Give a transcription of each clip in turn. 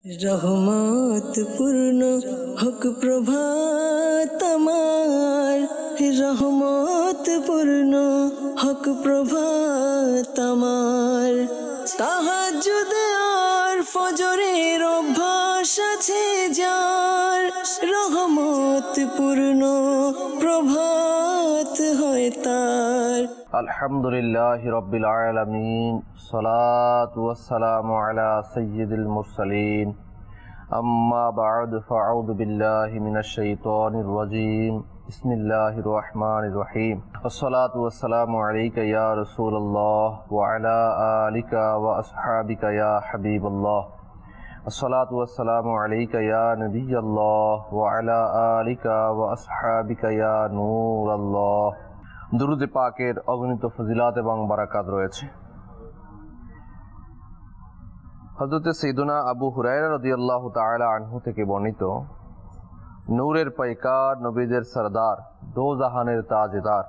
রহমত পূর্ণ হক প্রভাত আমার, রহমত পূর্ণ হক প্রভাত আমার। তাহাজ্জুদ আর ফজরের অভ্যাস আছে যার, রহমত পূর্ণ প্রভাত হয় তার। আলহামদুলিল্লাহি রাব্বিল আলামিন, সালাতু ওয়াসসালামু আলা সাইয়্যিদিল মুরসালিন, আম্মা বা'দু, ফাআউযু বিল্লাহি মিনাশ শাইতানির রাজীম। বিসমিল্লাহির রহমানির রহিম। আসসালাতু ওয়াসসালামু আলাইকা ইয়া রাসূলুল্লাহ ওয়া আলা আলিকা ওয়া আসহাবিকা ইয়া হাবিবাল্লাহ। আসসালাতু ওয়াসসালামু আলাইকা ইয়া নবিয়াল্লাহ ওয়া আলা আলিকা ওয়া আসহাবিকা ইয়া নূরাল্লাহ। দুরূদে পাকের অগণিত ফজিলাত এবং বারাকাত রয়েছে। হযরত সাইয়্যিদুনা আবু হুরায়রা রাদিয়াল্লাহু তাআলা আনহু থেকে বর্ণিত, নূরের পাইকার, নবীদের সরদার, দো জাহানের তাজদার,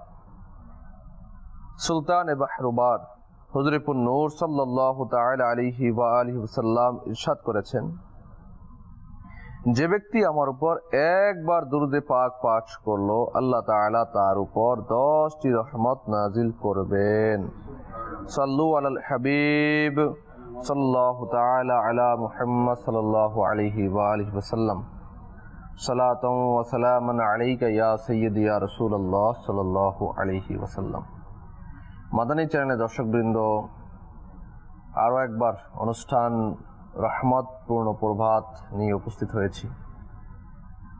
সুলতান বাহরুবার হুজুরে পুন নূর সাল্লাল্লাহু তাআলা আলাইহি ওয়া আলিহি ওয়াসাল্লাম ইরশাদ করেছেন, যে ব্যক্তি আমার উপর একবার দুরূদে পাক পাঠ করলো, আল্লাহ তাআলা তার উপর 10টি রহমত নাজিল করবেন। সাল্লু আলাল হাবিব সাল্লাল্লাহু তাআলা আলা মুহাম্মদ সাল্লাল্লাহু আলাইহি ওয়া আলিহি ওয়াসাল্লাম। সালাতান ওয়া সালামান আলাইকা ইয়া সাইয়্যিদি ইয়া রাসূলুল্লাহ সাল্লাল্লাহু আলাইহি ওয়াসাল্লাম। মাদানী চ্যানেলের দর্শকবৃন্দ, আরও একবার অনুষ্ঠান রহমত পূর্ণ প্রভাত নিয়ে উপস্থিত হয়েছি।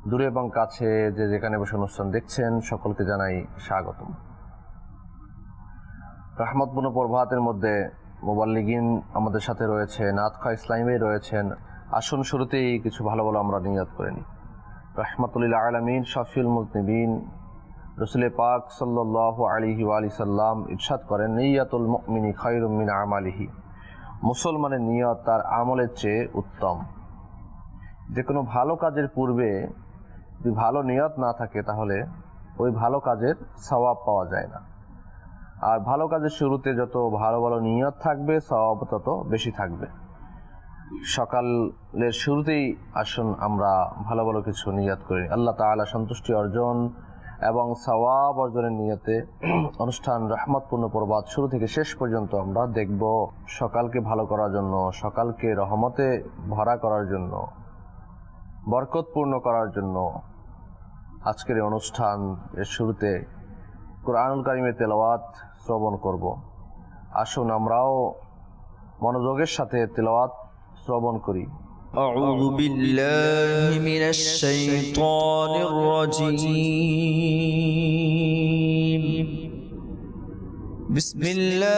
দূরে এবং কাছে যে যেখানে বসে অনুষ্ঠান দেখছেন, সকলকে জানাই স্বাগতম। রহমত পূর্ণ প্রভাতের মধ্যে মুবাল্লিগিন আমাদের সাথে রয়েছে, নাতখা ইসলামী ভাই রয়েছেন। আসুন শুরুতেই কিছু ভালো ভালো আমরা নিয়াত করে নিই। রাহমাতুল আলামিন, শাফিউল মুজনিবিন, রাসূল পাক সাল্লাল্লাহু আলাইহি ওয়া আলিহি সাল্লাম ইরশাদ করেন, নিয়াতুল মুমিনি খায়রুম মিন আমালিহি। মুসলমানের নিয়ত তার আমলের চেয়ে উত্তম। যে কোনো ভালো কাজের পূর্বে যদি ভালো নিয়ত না থাকে, তাহলে ওই ভালো কাজের সওয়াব পাওয়া যায় না। আর ভালো কাজের শুরুতে যত ভালো ভালো নিয়ত থাকবে, সওয়াব তত বেশি থাকবে। সকালের শুরুতেই আসুন আমরা ভালো ভালো কিছু নিয়ত করি, আল্লাহ তাআলা সন্তুষ্টি অর্জন এবং সওয়াব অর্জনের নিয়তে অনুষ্ঠান রহমতপূর্ণ প্রভাত শুরু থেকে শেষ পর্যন্ত আমরা দেখব। সকালকে ভালো করার জন্য, সকালকে রহমতে ভরা করার জন্য, বরকতপূর্ণ করার জন্য আজকের এই অনুষ্ঠান এর শুরুতে কুরআনুল কারীমের তেলাওয়াত শ্রবণ করব। আসুন আমরাও মনোযোগের সাথে তেলাওয়াত শ্রবণ করি। أعوذ بالله من الشيطان الرجيم. بسم الله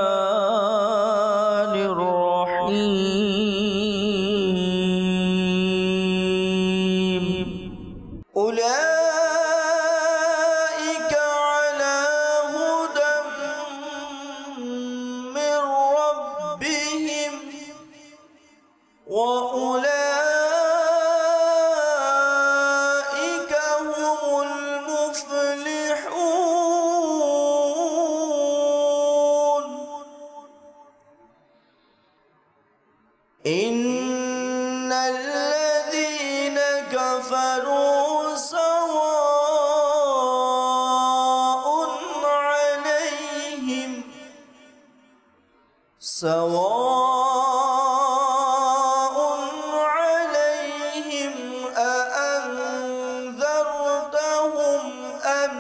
الرحمن الرحيم. أولئك على هدى من ربهم وأولئك هم المفلحون. إن الذين كفروا سواء عليهم أأنذرتهم أم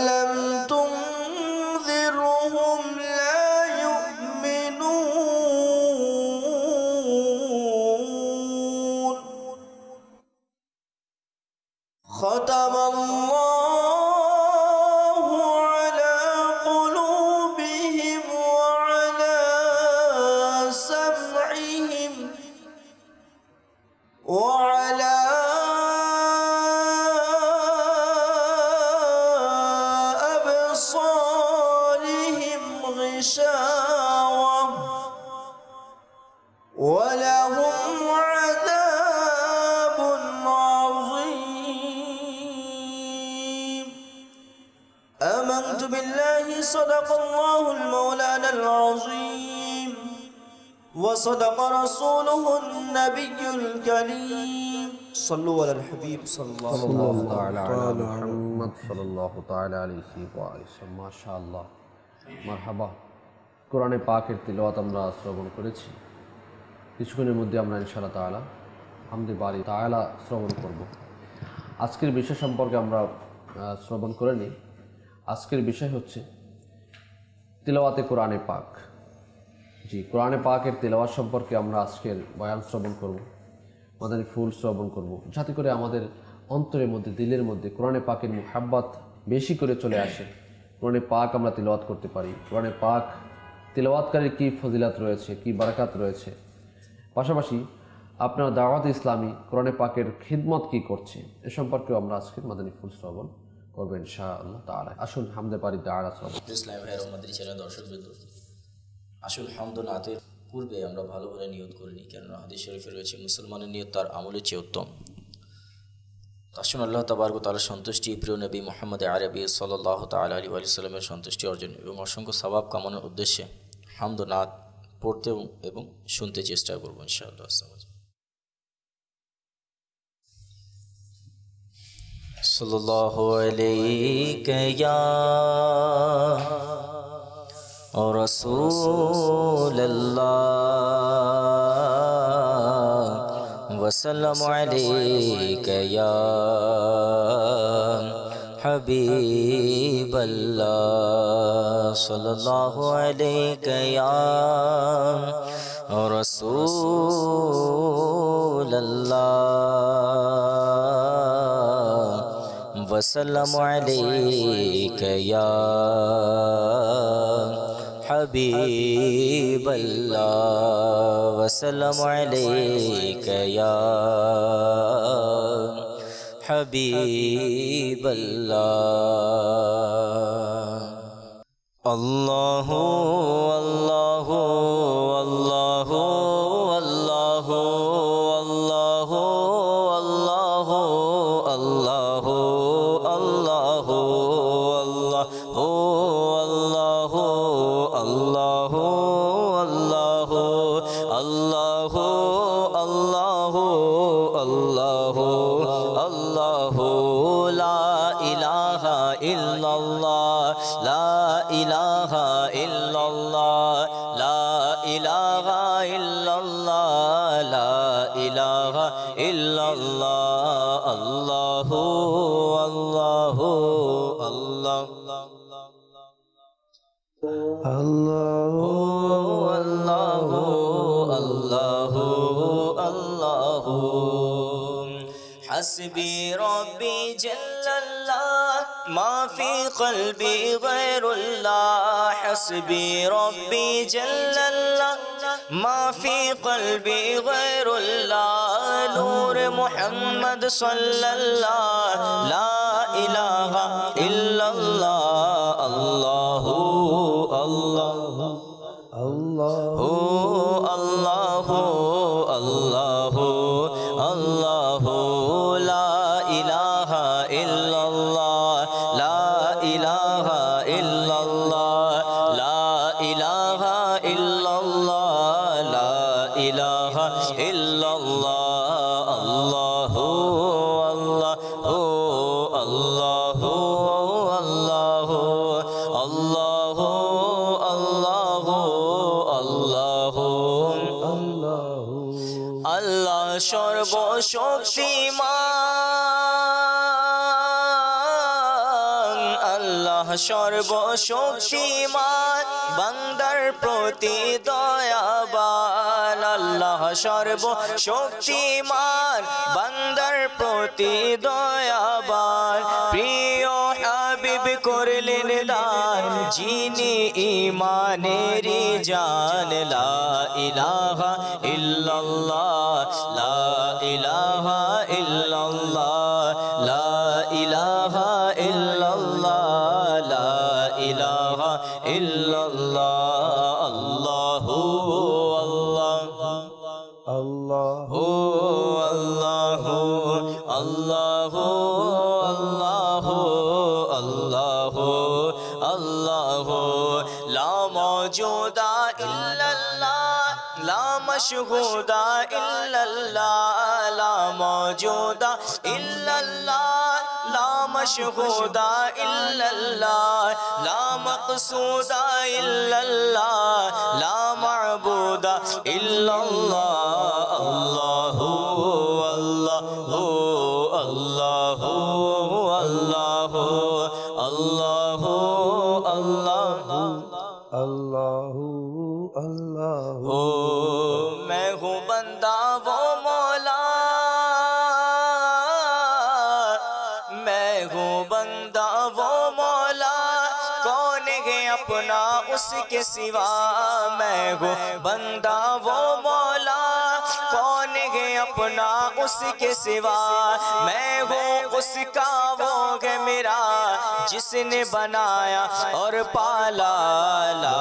لم تنذرهم لا يؤمنون. ختم الله على قلوبهم وعلى سمعهم وعلى أبصارهم غشاوة ولهم عذاب عظيم. آمنت بالله صدق الله المولانا العظيم وصدق رسوله النبي الكريم صلوا على الحبيب صلى الله عليه وسلم محمد صلی اللہ تعالی علیہ وآلہ وسلم۔ মাশাআল্লাহ, মারহাবা। কোরআনে পাকের তিলাওয়াত আমরা শ্রবণ করেছি। কিছুক্ষণের মধ্যে আমরা ইনশাআল্লাহ তাআলা হামদে বারি তাআলা শ্রবণ করব। আজকের বিষয় সম্পর্কে আমরা শ্রবণ করে নিই। আজকের বিষয় হচ্ছে তিলাওয়াতে কোরআনে পাক। জি, কোরআনে পাকের তিলাওয়াত সম্পর্কে আমরা আজকের বয়ান শ্রবণ করব, মাদানী ফুল শ্রবণ করব, যাতে করে আমাদের অন্তরের মধ্যে, দিলের মধ্যে কোরআনে পাকের মুহাব্বত বেশি করে চলে আসে, কোরআনে পাক আমরা তিলাওয়াত করতে পারি। কোরআনে পাক তিলাওয়াতকারীর কী ফজিলাত রয়েছে, কী বারাকাত রয়েছে, পাশাপাশি আপনার দাওয়াত ইসলামী কোরআনে পাকের খিদমত কী করছে, এ সম্পর্কেও আমরা আজকের মাদানী ফুল শ্রবণ করবো ইনশাআল্লাহ তাআলা। আসুন হামদে পারি তাআলা শ্রবণ। ইসলাম ভাইয়ের মাদানী চ্যানেল দর্শকবৃন্দ, আসুন হামদ ও নাতের পূর্বে আমরা ভালো করে নিয়ত করে নিই, কেননা হাদিস শরীফে রয়েছে মুসলমানের নিয়ত তার আমলের চেয়ে উত্তম। আসুন আল্লাহ তাবারক ওয়া তাআলার সন্তুষ্টি, প্রিয় নবী মুহাম্মদ আরবি সাল্লাল্লাহু তাআলা আলাইহি ওয়া সাল্লামের সন্তুষ্টি অর্জন এবং অসংখ্য সওয়াব কামনার উদ্দেশ্যে হামদ ও নাত পড়তে এবং শুনতে চেষ্টা করব ইনশাআল্লাহ। সাল্লাল্লাহু আলাইকা ইয়া রাসূলুল্লাহ ওয়াসাল্লামু আলাইকা ইয়া হাবিবাল্লাহ সাল্লাল্লাহু আলাইকা ইয়া রাসূলুল্লাহ ওয়াসাল্লামু আলাইকা ইয়া হাবিবাল্লাহ ওয়াসাল্লামু আলাইকা ইয়া হাবিবাল্লাহ। আল্লাহু আল্লাহু আল্লাহু আল্লাহু আল্লাহু আল্লাহু আল্লাহু আল্লাহু আল্লাহু আল্লাহু আল্লাহু আল্লাহু আল্লাহু আল্লাহু আল্লাহু লা ইলাহা ইল্লাল্লাহ লা ইলাহা ইল্লাল্লাহ লা ইলাহা ইল্লাল্লাহ লা ইলাহা ইল্লাল্লাহ আল্লাহু আল্লাহু আল্লাহ আল্লাহু আল্লাহু আল্লাহু আল্লাহু হাসবি রব্বি জাল্লাল্লাহ মা ফি কলবি গায়রুল্লাহ হাসবি রব্বি জাল্লাল্লাহ মা ফি কলবি গায়রুল্লাহ নূর মুহাম্মদ সাল্লাল্লাহ লা ইলাহা ইল্লাল্লাহ আল্লাহু আল্লাহু আল্লাহু আল্লাহু আল্লাহু আল্লাহু লা ইলাহা ইল্লাল্লাহ লা ইলাহা ইল্লাল্লাহ লা ইলাহা ইল্লাল্লাহ লা ইলাহা ইল্লাল্লাহ আল্লাহু আল্লাহু আল্লাহু আল্লাহু আল্লাহু আল্লাহু আল্লাহু আল্লাহু আল্লাহ সর্বশক্তিমান আল্লাহ সর্বশক্তিমান বান্দার প্রতি দয়াবান আল্লাহ সর্বশক্তিমান বান্দার প্রতি দয়াবান প্রিয় হাবিব করলেন দান যিনি ঈমানেরই জান লা ইলাহা ইল্লাল্লাহ লা ইলাহা ইল্লাল্লাহ লা ইলাহা ইল্লাল্লাহ লা ইলাহা ইল্লাল্লাহ আল্লাহু আল্লাহু আল্লাহু আল্লাহু আল্লাহু আল্লাহু मशहूदा इल्लल्लाह ला मौजूदा इल्लल्लाह ला मशहूदा इल्लल्लाह ला मक़सूदा इल्लल्लाह ला मअबूदा इल्लल्लाह अल्लाहु अल्लाहु अल्लाहु अल्लाहु अल्लाहु अल्लाहु अल्लाहु ओ मैं हूँ बंदा वो मौला, मैं हूँ बंदा वो मौला, कौन है अपना उसके सिवा। मैं हूँ बंदा वो मौला, कौन है अपना उसके सिवा। मैं हूँ उसका वो है मेरा जिसने बनाया और पाला। ला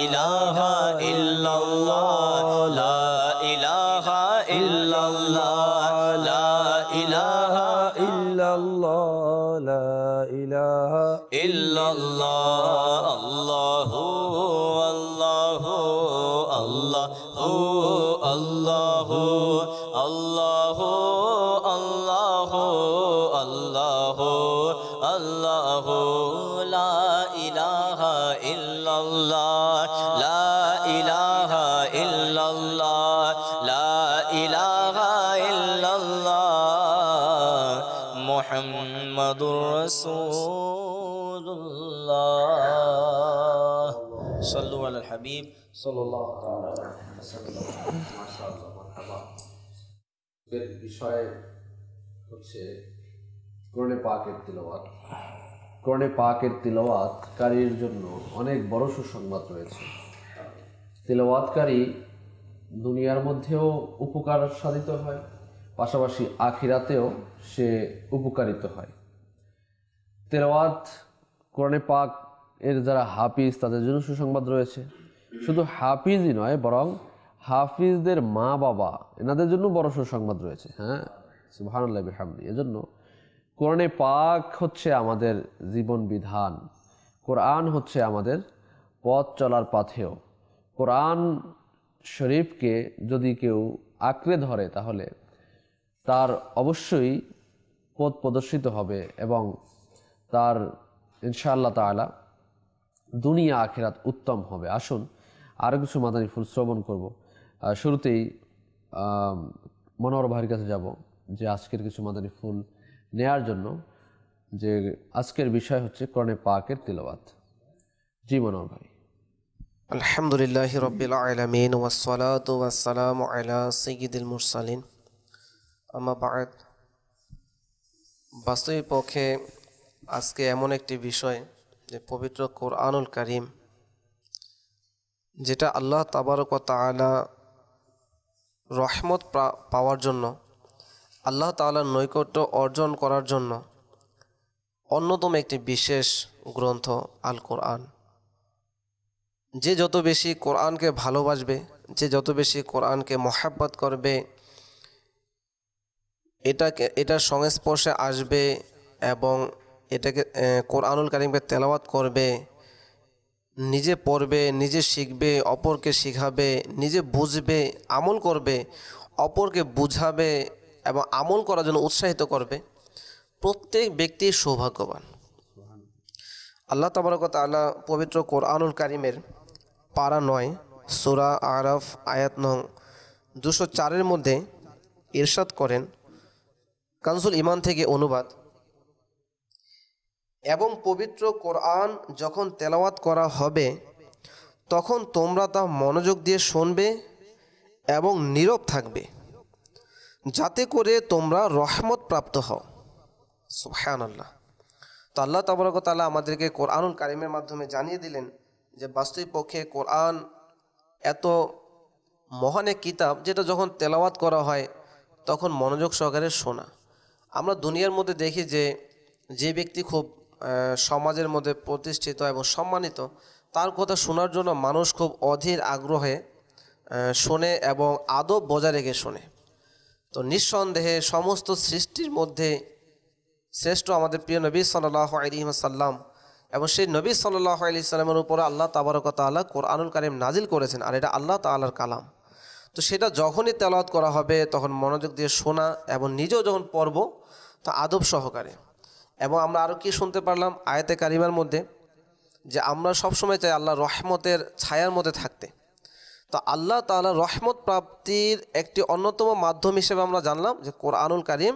इलाहा इल्लल्लाह ला इलाहा इल्लल्लाह ला इलाहा इल्लल्लाह ला इलाहा इल्लल्लाह अल्लाहु अल्लाहु अल्लाहु अल्लाहु अल्लाहु अल्लाहु अल्लाहु अल्लाहु ला इलाहा इल्लल्लाह ला इलाहा इल्लल्लाह ला इलाहा इल्लल्लाह मुहम्मदुर रसूलुल्लाह सल्लु अलल हबीब सल्लल्लाहु अलैहि वसल्लम। মাশাআল্লাহ, মারহাবা। এর বিষয় হচ্ছে কোরআনে পাকের তিলাওয়াত। কোরআনে পাকের তিলাওয়াতকারীর জন্য অনেক বড় সুসংবাদ রয়েছে। তিলাওয়াতকারী দুনিয়ার মধ্যেও উপকার সাধিত হয়, পাশাপাশি আখিরাতেও সে উপকারিত হয়। তিলাওয়াত কোরআনে পাক এর যারা হাফিজ তাদের জন্য সুসংবাদ রয়েছে। শুধু হাফিজই নয়, বরং হাফিজদের মা বাবা এনাদের জন্য বড় সুসংবাদ রয়েছে। হ্যাঁ, সুবহানাল্লাহ বিহামদি। এজন্য কোরআনে পাক হচ্ছে আমাদের জীবন বিধান, কোরআন হচ্ছে আমাদের পথ চলার পাথেয়। কোরআন শরীফকে যদি কেউ আঁকড়ে ধরে তাহলে তার অবশ্যই পথ প্রদর্শিত হবে এবং তার ইনশাআল্লাহ তাআলা দুনিয়া আখিরাত উত্তম হবে। আসুন আরও কিছু মাদানী ফুল শ্রবণ করব। শুরুতেই মনোহর ভাইয়ের কাছে যাব যে আজকের কিছু মাদানী ফুল নেয়ার জন্য, যে আজকের বিষয় হচ্ছে কোরআনে পাকের তিলাওয়াত। জি মনোহর ভাই। আলহামদুলিল্লাহি রাব্বিল আলামিন ওয়াসসালাতু ওয়াসসালামু আলা সাইয়্যিদিল মুরসালিন, আম্মা বা'দ। বাস্তবিক পক্ষে আজকে এমন একটি বিষয় যে পবিত্র কোরআনুল কারীম, যেটা আল্লাহ তাবারক ওয়া তাআলা রহমত পাওয়ার জন্য, আল্লাহ তাআলার নৈকট্য অর্জন করার জন্য অন্যতম একটি বিশেষ গ্রন্থ আল কোরআন। যে যত বেশি কোরআনকে ভালোবাসবে, যে যত বেশি কোরআনকে মহাব্বত করবে, এটার সংস্পর্শে আসবে এবং এটাকে কোরআনুল কারীমকে তেলাওয়াত করবে, নিজে পড়বে, নিজে শিখবে, অপরকে শিখাবে, নিজে বুঝবে, আমল করবে, অপরকে বুঝাবে এবং আমল করার জন্য উৎসাহিত করবে, প্রত্যেক ব্যক্তি সৌভাগ্যবান। আল্লাহ তাবারক ওয়া তাআলা পবিত্র কোরআনুল কারীমের পারা 9 সূরা আরাফ আয়াত নং 204 মধ্যে ইরশাদ করেন, কানজুল ঈমান থেকে অনুবাদ, এবং পবিত্র কোরআন যখন তেলাওয়াত করা হবে তখন তোমরা তা মনোযোগ দিয়ে শুনবে এবং নীরব থাকবে, যাতে করে তোমরা রহমত প্রাপ্ত হও। সুবহানাল্লাহ। তো আল্লাহ তাবারক ওয়া তাআলা আমাদেরকে কোরআনুল কারীমের মাধ্যমে জানিয়ে দিলেন যে বাস্তবিক পক্ষে কোরআন এত মহান এক কিতাব, যেটা যখন তেলাওয়াত করা হয় তখন মনোযোগ সহকারে শোনা। আমরা দুনিয়ার মধ্যে দেখি যে ব্যক্তি খুব সমাজের মধ্যে প্রতিষ্ঠিত এবং সম্মানিত, তার কথা শোনার জন্য মানুষ খুব অধীর আগ্রহে শোনে এবং আদব বজায় রেখে শোনে। তো নিঃসন্দেহে সমস্ত সৃষ্টির মধ্যে শ্রেষ্ঠ আমাদের প্রিয় নবী সাল্লাল্লাহু আলাইহি ওয়াসাল্লাম, এবং সেই নবী সাল্লাল্লাহু আলাইহি ওয়াসাল্লামের উপরে আল্লাহ তাবারক ওয়া তাআলা কোরআনুল কারীম নাজিল করেছেন, আর এটা আল্লাহ তাআলার কালাম। তো সেটা যখনই তেলাওয়াত করা হবে তখন মনোযোগ দিয়ে শোনা এবং নিজেও যখন পড়ব তো আদব সহকারে। এবং আমরা আরও কি শুনতে পারলাম আয়াতে কারিমার মধ্যে, যে আমরা সবসময় চাই আল্লাহ রহমতের ছায়ার মধ্যে থাকতে। তো আল্লাহ তাআলা রহমত প্রাপ্তির একটি অন্যতম মাধ্যম হিসেবে আমরা জানলাম যে কোরআনুল কারীম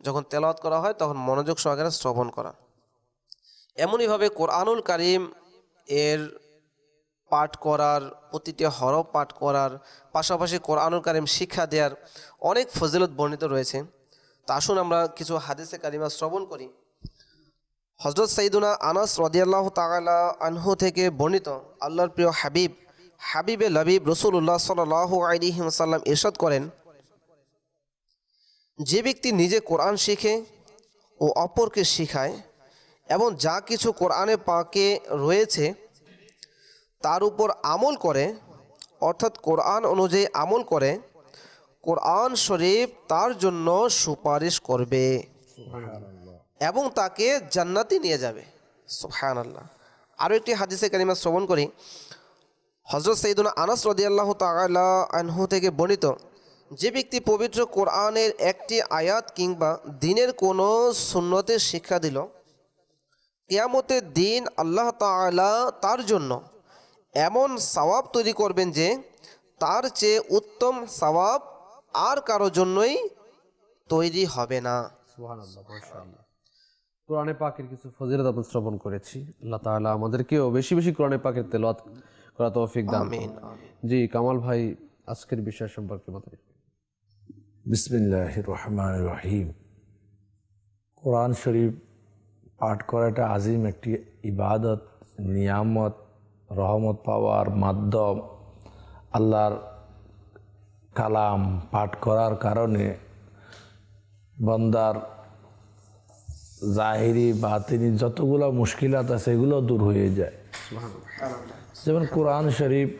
যখন তেলাওয়াত করা হয় তখন মনোযোগ সহকারে শ্রবণ করা। এমনইভাবে কোরআনুল কারীম এর পাঠ করার, প্রতিটি হরফ পাঠ করার পাশাপাশি কোরআনুল কারীম শিক্ষা দেওয়ার অনেক ফজিলত বর্ণিত রয়েছে। তা আসুন আমরা কিছু হাদিসে কারিমা শ্রবণ করি। হযরত সাইয়্যিদুনা আনাস রাদিয়াল্লাহু তাআলা আনহু থেকে বর্ণিত, আল্লাহর প্রিয় হাবিবে লবিব রাসূলুল্লাহ সাল্লাল্লাহু আলাইহি ওয়াসাল্লাম ইরশাদ করেন, যে ব্যক্তি নিজে কোরআন শিখে ও অপরকে শিখায় এবং যা কিছু কোরআনে পাকে রয়েছে তার উপর আমল করে, অর্থাৎ কোরআন অনুযায়ী আমল করে, কোরআন শরীফ তার জন্য সুপারিশ করবে এবং তাকে জান্নাতে নিয়ে যাবে। সুবহানাল্লাহ। আরও একটি হাদিসে কারিমা শ্রবণ করি। হযরত সাইয়্যিদুনা আনাস রাদিয়াল্লাহু তাআলা আনহু থেকে বর্ণিত, যে ব্যক্তি পবিত্র কোরআনের একটি আয়াত কিংবা দিনের কোনো সুন্নতের শিক্ষা দিল, কিয়ামতের দিন আল্লাহ তাআলা তার জন্য এমন সওয়াব তৈরি করবেন যে তার চেয়ে উত্তম সওয়াব আর কারো জন্যই তৈরি হবে না। সুবহানাল্লাহ, মাশাআল্লাহ। কোরআনে পাকের কিছু ফজিলত আমরা শ্রবণ করেছি। আল্লাহ তাআলা আমাদেরকেও বেশি বেশি কোরআনে পাকের তেলাওয়াত করা তৌফিক দান করুন। জি কামাল ভাই, আজকের বিষয় সম্পর্কে বলতে। বিসমিল্লাহির রহমানির রহিম। কোরআন শরীফ পাঠ করাটা আজিম একটি ইবাদত, নিয়ামত, রহমত পাওয়ার মাধ্যম। আল্লাহর কালাম পাঠ করার কারণে বান্দার জাহিরি বাতিনি যতগুলো মুশকিলাত আছে এগুলো দূর হয়ে যায়। যেমন কোরআন শরীফ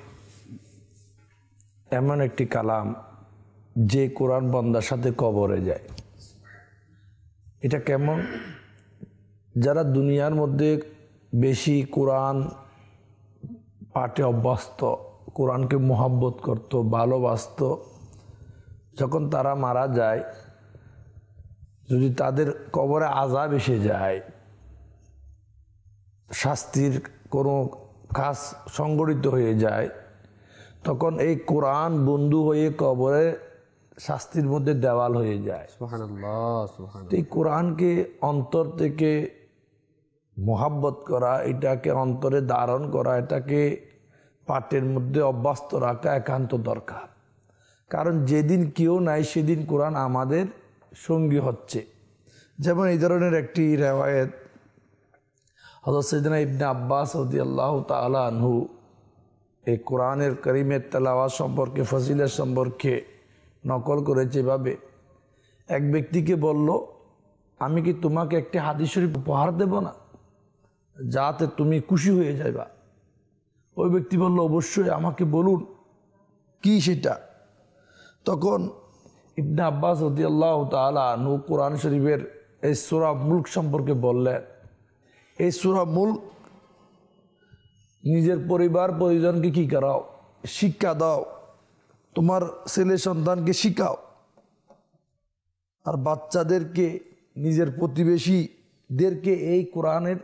এমন একটি কালাম যে কোরআন বান্দার সাথে কবরে যায়। এটা কেমন? যারা দুনিয়ার মধ্যে বেশি কোরআন পাঠে অভ্যস্ত, কোরআনকে মোহাব্বত করত, ভালোবাসত, যখন তারা মারা যায়, যদি তাদের কবরে আযাব এসে যায়, শাস্তির কোনো কাজ সংগঠিত হয়ে যায়, তখন এই কোরআন বন্ধু হয়ে কবরে শাস্তির মধ্যে দেওয়াল হয়ে যায়। সুবহানাল্লাহ, সুবহানাল্লাহ। এই কোরআনকে অন্তর থেকে মোহাব্বত করা, এটাকে অন্তরে ধারণ করা, এটাকে পাঠের মধ্যে অভ্যস্ত রাখা একান্ত দরকার। কারণ যেদিন কেউ নাই সেদিন কোরআন আমাদের সঙ্গী হচ্ছে। যেমন এই ধরনের একটি রেওয়ায়েত হযরত সাইয়্যিদনা ইবনে আব্বাস রাদিয়াল্লাহু তাআলা আনহু এই কোরআনের কারীমের তেলাওয়াত সম্পর্কে, ফজিলত সম্পর্কে নকল করেছে এভাবে, এক ব্যক্তিকে বলল, আমি কি তোমাকে একটি হাদিস শরীফ উপহার দেব না, যাতে তুমি খুশি হয়ে যাইবা? ওই ব্যক্তি বলল, অবশ্যই, আমাকে বলুন কি সেটা। তখন ইবনে আব্বাস রাদিয়াল্লাহু তাআলা আনহু কোরআন শরীফের এই সূরা মুলক সম্পর্কে বললেন, এই সূরা মুলক নিজের পরিবার পরিজনকে কি করাও, শিক্ষা দাও, তোমার ছেলে সন্তানকে শিখাও, আর বাচ্চাদেরকে, নিজের প্রতিবেশীদেরকে এই কোরআনের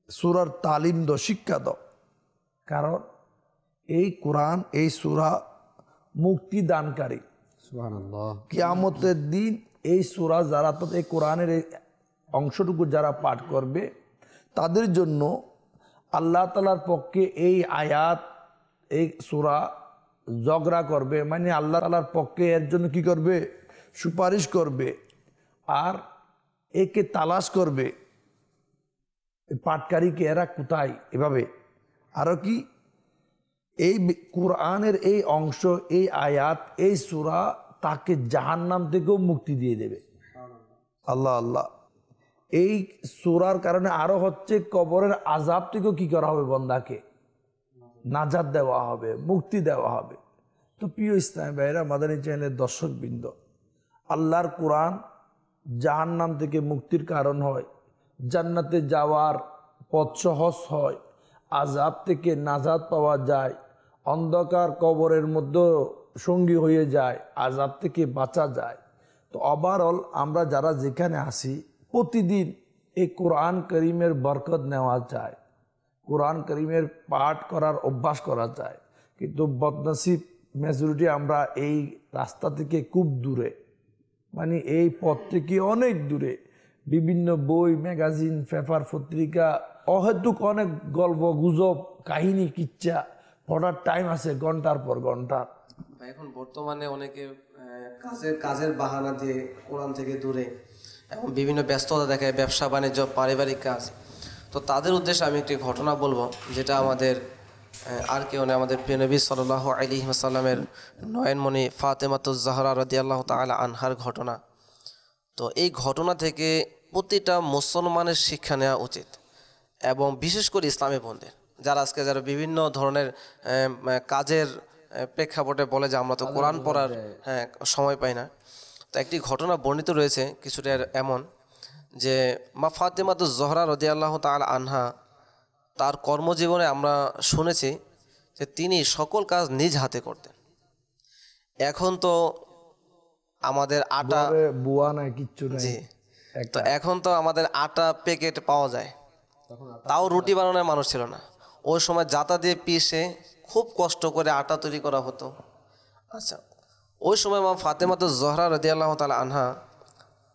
সূরার তালিম দাও, শিক্ষা দাও। কারণ এই কোরআন, এই সূরা মুক্তি দানকারী। সুবহানাল্লাহ। কিয়ামতের দিন এই সূরা যারা, এই কোরআনের এই অংশটুকু যারা পাঠ করবে তাদের জন্য আল্লাহ তাআলার পক্ষে এই আয়াত, এই সূরা ঝগড়া করবে, মানে আল্লাহ তাআলার পক্ষে এর জন্য কি করবে, সুপারিশ করবে, আর একে তালাশ করবে পাঠকারীকে, এরা কোথায়। এভাবে আরও কি, এই কোরআনের এই অংশ, এই আয়াত, এই সূরা তাকে জাহান্নাম থেকেও মুক্তি দিয়ে দেবে। আল্লাহ আল্লাহ। এই সূরার কারণে আরো হচ্ছে কবরের আযাব থেকেও কি করা হবে, বান্দাকে নাজাত দেওয়া হবে, মুক্তি দেওয়া হবে। তো প্রিয় ইসলামী ভাইরা, মাদানী চ্যানেলের দর্শকবৃন্দ, আল্লাহর কোরআন জাহান্নাম থেকে মুক্তির কারণ হয়, জান্নাতে যাওয়ার পথ সহজ হয়, আযাব থেকে নাজাত পাওয়া যায়, অন্ধকার কবরের মধ্যে সঙ্গী হয়ে যায়, আযাব থেকে বাঁচা যায়। তো ওভারঅল আমরা যারা যেখানে আসি প্রতিদিন এই কোরআন করিমের বরকত নেওয়া যায়, কোরআন করিমের পাঠ করার অভ্যাস করা যায়। কিন্তু বদনসিব মেজরিটি আমরা এই রাস্তা থেকে খুব দূরে, মানে এই পথ থেকে অনেক দূরে। বিভিন্ন বই, ম্যাগাজিন, পেপার, পত্রিকা, অহেতুক অনেক গল্প গুজব, কাহিনী, কিচ্ছা পড়ার টাইম আছে ঘন্টার পর ঘন্টা। এখন বর্তমানে অনেকে কাজের বাহানা দিয়ে কোরআন থেকে দূরে, এখন বিভিন্ন ব্যস্ততা দেখায়, ব্যবসা বাণিজ্য, পারিবারিক কাজ। তো তাদের উদ্দেশ্যে আমি একটি ঘটনা বলবো, যেটা আমাদের আর কেউ নেই, আমাদের প্রিয় নবী সাল্লাল্লাহু আলাইহি ওয়াসাল্লামের নয়নমণি ফাতেমাতুজ জাহরা রাদিয়াল্লাহু তাআলা আনহার ঘটনা। তো এই ঘটনা থেকে প্রতিটা মুসলমানের শিক্ষা নেওয়া উচিত, এবং বিশেষ করে ইসলামী বোনদের যারা বিভিন্ন ধরনের কাজের প্রেক্ষাপটে বলে যে আমরা তো কোরআন পড়ার সময় পাই না। তো একটি ঘটনা বর্ণিত রয়েছে কিছুটা এমন, যে মা ফাতেমাতুজ জাহরা রাদিয়াল্লাহু তাআলা আনহা, তার কর্মজীবনে আমরা শুনেছি যে তিনি সকল কাজ নিজ হাতে করতেন। এখন তো আমাদের আটা বুয়া নাই, কিচ্ছু নাই। জি, তো এখন তো আমাদের আটা প্যাকেট পাওয়া যায়, তাও রুটি বানানোর মানুষ ছিল না। ওই সময় জাতা দিয়ে পিষে খুব কষ্ট করে আটা তৈরি করা হতো। আচ্ছা, ওই সময় মা ফাতেমাতুজ জাহরা রাদিয়াল্লাহু তাআলা আনহা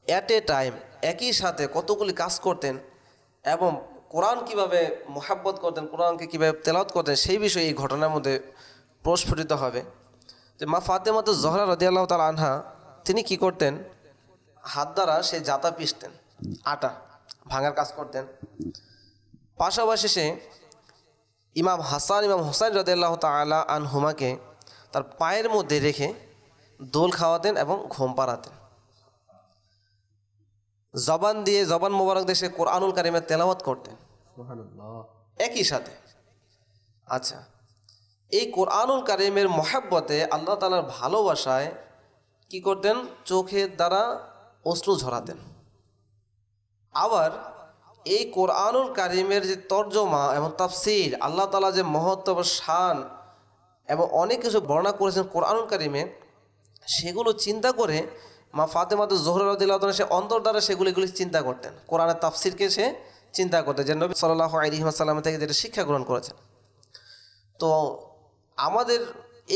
অ্যাট এ টাইম একই সাথে কতগুলি কাজ করতেন, এবং কোরআন কিভাবে মোহাব্বত করতেন, কোরআনকে কীভাবে তেলাওয়াত করতেন, সেই বিষয়ে এই ঘটনার মধ্যে প্রস্ফুটিত হবে। যে মা ফাতেমাতুজ জাহরা রাদিয়াল্লাহু তাআলা আনহা তিনি কি করতেন, হাত দ্বারা সেই জাতা পিষতেন, আটা ভাঙার কাজ করতেন। পাশাপাশি সে ইমাম হাসান, ইমাম হোসাইন রাদিয়াল্লাহু তাআলা আনহুমাকে তার পায়ের মধ্যে রেখে দোল খাওয়াতেন এবং ঘুম পাড়াতেন। জবান মোবারক দিয়ে সে কোরআনুল কারিমের তেলাওয়াত করতেন একই সাথে। আচ্ছা, এই কোরআনুল কারিমের মহাব্বতে, আল্লাহ তাআলার ভালোবাসায় কি করতেন, চোখের দ্বারা অশ্রু ঝরাতেন। আবার এই কোরআনুল কারিমের যে তর্জমা এবং তাফসীর, আল্লাহ তাআলা যে মহত্ব, শান এবং অনেক কিছু বর্ণনা করেছেন কোরআনুল কারিমে, সেগুলো চিন্তা করে মা ফাতেমাতুজ জাহরা রাদিয়াল্লাহু তাআলা সে অন্তর দ্বারা সেগুলি চিন্তা করতেন, কোরআনের তাফসীরকে সে চিন্তা করতেন, যে নবী সাল্লাল্লাহু আলাইহি ওয়াসাল্লাম থেকে যেটা শিক্ষা গ্রহণ করেছেন। তো আমাদের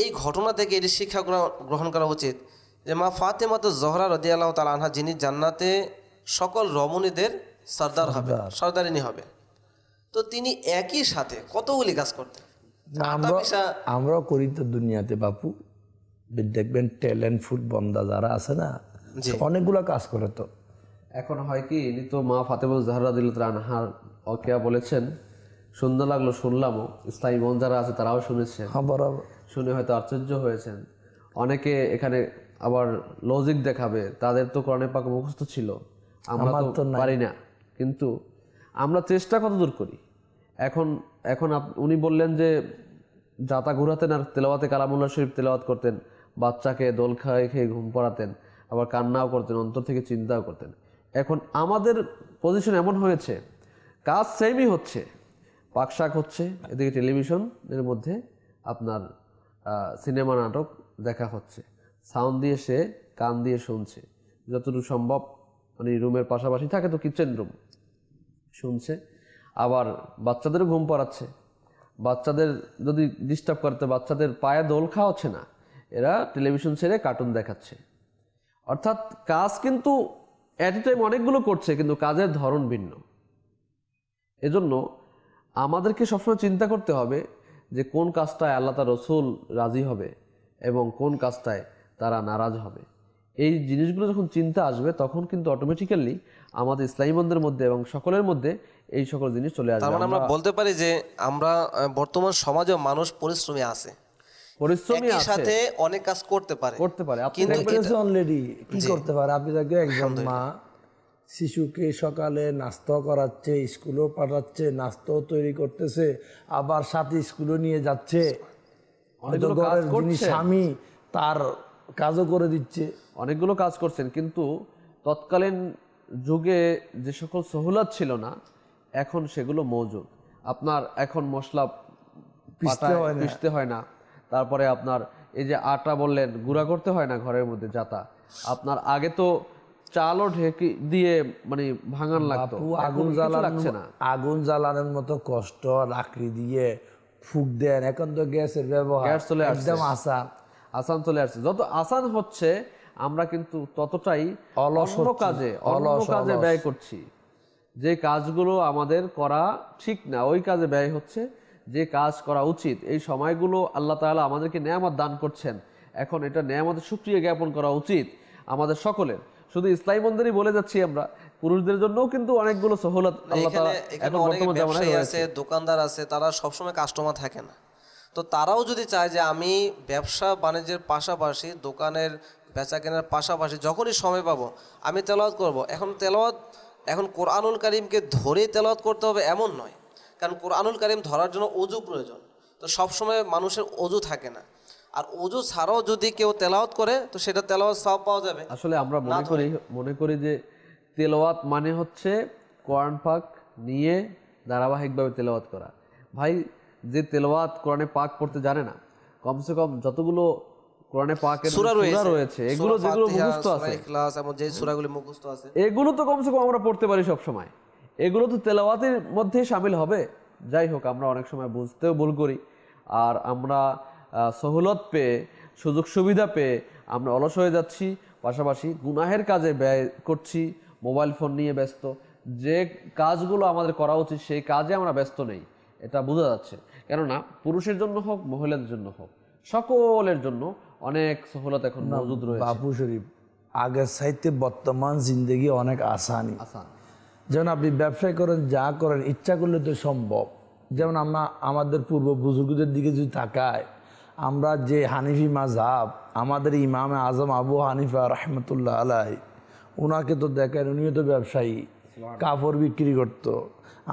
এই ঘটনা থেকে এটি শিক্ষা গ্রহণ করা উচিত যে মা ফাতেমাতুজ জাহরা রাদিয়াল্লাহু তাআলা আনহা, যিনি জান্নাতে সকল রমণীদের সর্দার হবে, সর্দারিনী হবে, তো তিনি একই সাথে কতগুলি কাজ করতেন। আমরাও করি তো দুনিয়াতে বাপু, দেখবেন ট্যালেন্টফুল বন্দা যারা আছে না, অনেকগুলো কাজ করে। তো এখন হয় কি, ইনি তো মা ফাতেমাতুজ জাহরা রাদিয়াল্লাহু তাআলা আনহার ওয়াকিয়া বলেছেন, সুন্দর লাগলো, শুনলামও, ইসলামী বোন যারা আছে তারাও শুনেছেন, শুনে হয়তো আশ্চর্য হয়েছেন। অনেকে এখানে আবার লজিক দেখাবে, তাদের তো কোরআনে পাক মুখস্থ ছিল, আমরা তো পারি না, কিন্তু আমরা চেষ্টা কতদূর করি। এখন উনি বললেন যে জাতা ঘুরাতেন আর তেলাওয়াতে কালামুল্লাহ শরীফ তেলাওয়াত করতেন, বাচ্চাকে দোল খেয়ে ঘুম পড়াতেন, আবার কান্নাও করতেন, অন্তর থেকে চিন্তাও করতেন। এখন আমাদের পজিশন এমন হয়েছে, কাজ সেমই হচ্ছে, পাকশাক হচ্ছে, এদিকে টেলিভিশনের মধ্যে আপনার সিনেমা নাটক দেখা হচ্ছে, সাউন্ড দিয়ে সে কান দিয়ে শুনছে, যতটুকু সম্ভব, মানে রুমের পাশাপাশি থাকে তো কিচেন রুম, শুনছে। আবার বাচ্চাদেরও ঘুম পাড়াচ্ছে, বাচ্চাদের যদি ডিস্টার্ব করতে, বাচ্চাদের পায়ে দোল খাওয়াচ্ছে না, এরা টেলিভিশন ছেড়ে কার্টুন দেখাচ্ছে। অর্থাৎ কাজ কিন্তু অ্যাট এ টাইম অনেকগুলো করছে, কিন্তু কাজের ধরন ভিন্ন। এজন্য আমাদেরকে সবসময় চিন্তা করতে হবে যে কোন কাজটায় আল্লাহ তার রসুল রাজি হবে এবং কোন কাজটায় তারা নারাজ হবে। এই জিনিসগুলো যখন চিন্তা আসবে, তখন কিন্তু অটোমেটিক্যালি আমাদের ইসলামী বন্ধের মধ্যে এবং সকলের মধ্যে এই সকল জিনিস চলে আসবে। তার মানে আমরা বলতে পারি যে আমরা বর্তমান সমাজে মানুষ পরিশ্রমী আছে, পরিশ্রমী সাথে অনেক কাজ করতে পারে, কিন্তু অলরেডি কি করতে পারে। আপনি দেখবেন একজন মা শিশুকে সকালে নাস্তা করাচ্ছে, স্কুলেও পাঠাচ্ছে, নাস্তাও তৈরি করতেছে, আবার সাথে স্কুলে নিয়ে যাচ্ছে, স্বামী তার কাজও করে দিচ্ছে, অনেকগুলো কাজ করছেন। কিন্তু তৎকালীন যুগে যে সকল সহুলত ছিল না, এখন সেগুলো মজুদ। আপনার এখন মশলা পিষতে হয় না, তারপরে আপনার এই যে আটা বললেন গুঁড়া করতে হয় না ঘরের মধ্যে যাতা, আপনার আগে তো চালও ঢেকে দিয়ে মানে ভাঙান লাগতো, বাপু, এখন আগুন কিছু জ্বালানোর লাগছে না। আগুন জ্বালানোর মতো কষ্ট লাকড়ি দিয়ে ফুক দেন, এখন তো গ্যাসের ব্যবহার গ্যাস চলে আসছে। একদম আসান। আসান চলে আসছে, যত আসান হচ্ছে আমরা কিন্তু ততটাই অলস অন্য হচ্ছি, কাজে অলস। ব্যয় করছি। যে কাজগুলো আমাদের করা ঠিক না ওই কাজে ব্যয় হচ্ছে, যে কাজ করা উচিত। এই সময়গুলো আল্লাহ তাআলা আমাদেরকে নেয়ামত দান করছেন, এখন এটা নেয়ামতের শুকরিয়া জ্ঞাপন করা উচিত আমাদের সকলের। শুধু ইসলামী মন্দিরই বলে যাচ্ছি আমরা, পুরুষদের জন্যও কিন্তু অনেকগুলো সহলত আল্লাহ তাআলা এখন অনেক বর্তমান জামানায় ব্যবসায়ী রয়েছে। আছে, দোকানদার আছে, তারা সবসময় কাস্টমার থাকে না। তো তারাও যদি চায় যে আমি ব্যবসা বাণিজ্যের পাশাপাশি, দোকানের বেচা কেনার পাশাপাশি যখনই সময় পাবো আমি তেলাওয়াত করব। এখন কোরআনুল কারীমকে ধরে তেলাওয়াত করতে হবে এমন নয়, কারণ কোরআনুল কারীম ধরার জন্য অজু প্রয়োজন। তো সবসময় মানুষের অজু থাকে না, আর অজু ছাড়াও যদি কেউ তেলাওয়াত করে তো সেটা তেলাওয়াত সওয়াব পাওয়া যাবে। আসলে আমরা মনে করি যে তেলাওয়াত মানে হচ্ছে কোরআন পাক নিয়ে ধারাবাহিকভাবে তেলাওয়াত করা। ভাই, যে তেলাওয়াত কোরআনে পাক পড়তে জানে না, কমসে কম যতগুলো কোরআনে পাকের সূরা রয়েছে এগুলো যেগুলো মুখস্থ আছে, ইখলাস এবং যে সূরাগুলো মুখস্থ আছে এগুলো তো কমসে কম আমরা পড়তে পারি সব সময়, এগুলো তো তেলাওয়াতের মধ্যে শামিল হবে। যাই হোক, আমরা অনেক সময় বুঝতেও ভুল করি, আর আমরা সহলত পেয়ে, সুযোগ সুবিধা পেয়ে আমরা অলস হয়ে যাচ্ছি, পাশাপাশি গুনাহের কাজে ব্যয় করছি, মোবাইল ফোন নিয়ে ব্যস্ত। যে কাজগুলো আমাদের করা উচিত সেই কাজে আমরা ব্যস্ত নেই, এটা বোঝা যাচ্ছে। কেননা পুরুষের জন্য হোক মহিলাদের জন্য হোক সকলের জন্য অনেক সহলত এখন মজুদ রয়েছে। বাপু শরীফ, আগের চাইতে বর্তমান জিন্দগি অনেক আসান। যেমন আপনি ব্যবসায় করেন, যা করেন ইচ্ছা করলে তো সম্ভব। যেমন আমরা আমাদের পূর্ব বুজুর্গদের দিকে যদি তাকায়, আমরা যে হানিফি মাযহাব, আমাদের ইমামে আজম আবু হানিফা রহমতুল্লাহ আলাইহি, ওনাকে তো দেখেন, উনিও তো ব্যবসায়ী, কাপড় বিক্রি করত।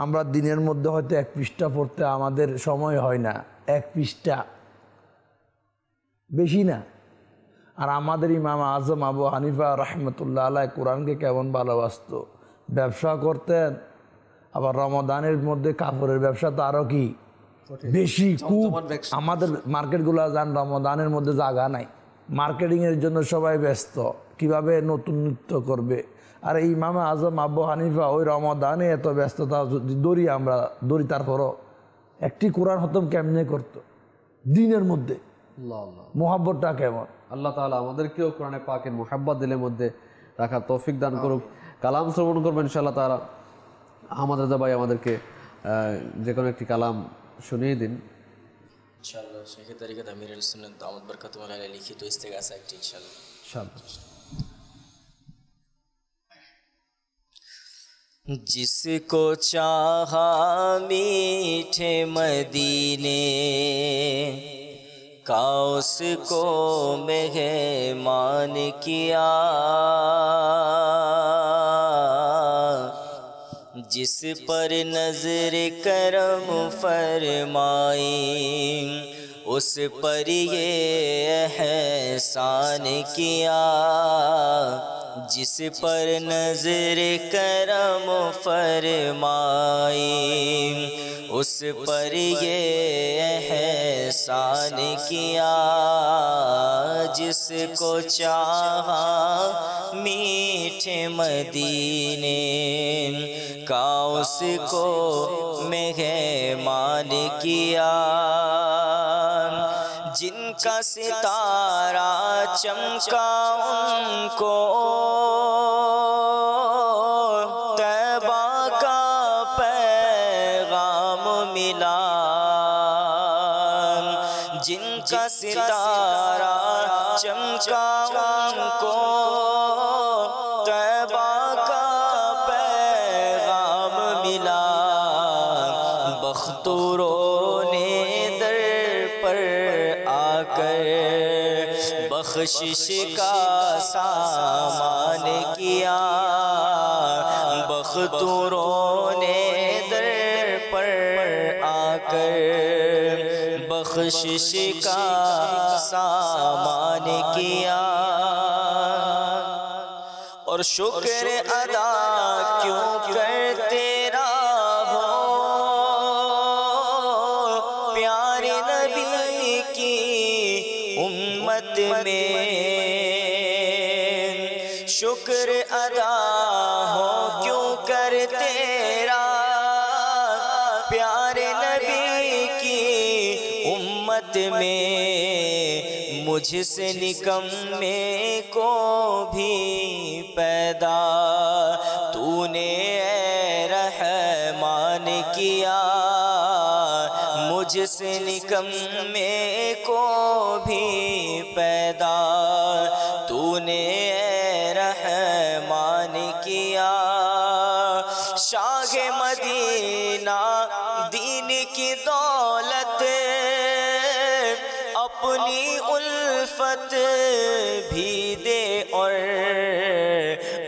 আমরা দিনের মধ্যে হয়তো 1 পৃষ্ঠা পড়তে আমাদের সময় হয় না, 1 পৃষ্ঠা বেশি না। আর আমাদের ইমাম আজম আবু হানিফা রহমতুল্লাহ আলাইহি কোরআনকে কেমন ভালোবাসত, ব্যবসা করতেন। আবার রমাদানের মধ্যে কাপড়ের ব্যবসা তো আরো কি বেশি, খুব। আমাদের মার্কেটগুলো যান, রমাদানের মধ্যে জায়গা নাই, মার্কেটিংয়ের জন্য সবাই ব্যস্ত, কিভাবে নতুন নৃত্য করবে। আর এই ইমাম আজম আবু হানিফা ওই রমাদানে এত ব্যস্ততা যদি আমরা দৌড়ি, তারপরও একটি কোরআন খতম কেমনে করতো দিনের মধ্যে, মোহাব্বতটা কেমন। আল্লাহ তাআলা আমাদেরকেও কোরআনে পাকের মুহাব্বত দিলের মধ্যে রাখার তৌফিক দান করুক। কালাম শ্রবণ করবেন ইনশাআল্লাহ তাআলা। আহমদ রাজা ভাই আমাদেরকে যে কোনো একটি কালাম শুনিয়ে দিন ইনশাআল্লাহ। শেখ তরিকত আমিরুল সুন্নাত দাউদ বরকাতুল্লাহ আলাইহি লিখিত ইস্তেগাসা একটি ইনশাআল্লাহ। जिसको चाहा मीठे मदीने का, उसको मेहमान किया। जिस पर नजर करम फरमाई, उस पर ये एहसान किया। जिस पर नजर करम फरमाई, उस पर ये एहसान किया। जिसको चाहा मीठे मदीने का, उसको मेहमान किया। जिनका सितारा चमका उनको तैबा का पैगाम मिला। जिनका सितारा चमका उनको तैबा का पैगाम मिला। बख्तूरों ने दर पर आकर बख्शिश का सामान किया। बख्तूरों ने दर पर आकर बख्शिश का सामान किया। और शुक्र अदा क्यों करते रहो, प्यारे नबी की میں شکر ادا ہو کیوں کر تیرا پیارے نبی کی امت میں مجھ سے نکمے کو بھی پیدا تو نے اے رحمان کیا مجھ سے نکمے کو بھی پیدا تو نے اے رحمان کیا شاہ مدینہ دین کی دولت اپنی الفت بھی دے اور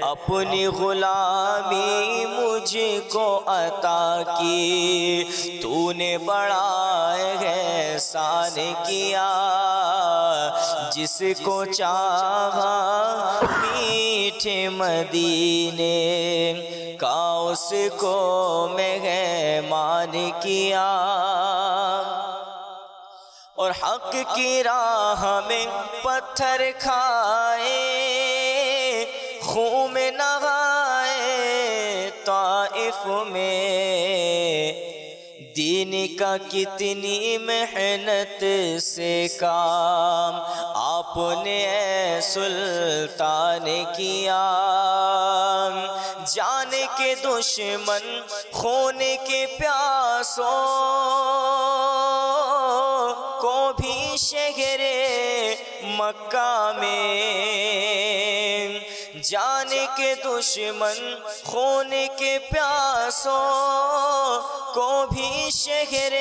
اپنی غلامی مجھ کو عطا کی تو نے بڑا احسان کیا جس کو چاہا میٹھے مدینے کا اس کو مہمان کیا اور حق کی راہ میں پتھر کھائے خون میں نہائے طائف میں دین کا کتنی محنت سے کام آپ نے اے سلطان کیا جان کے دشمن خون کے پیاسوں کو بھی شہر مکہ میں جان کے دشمن خون کے پیاسوں کو بھی شہر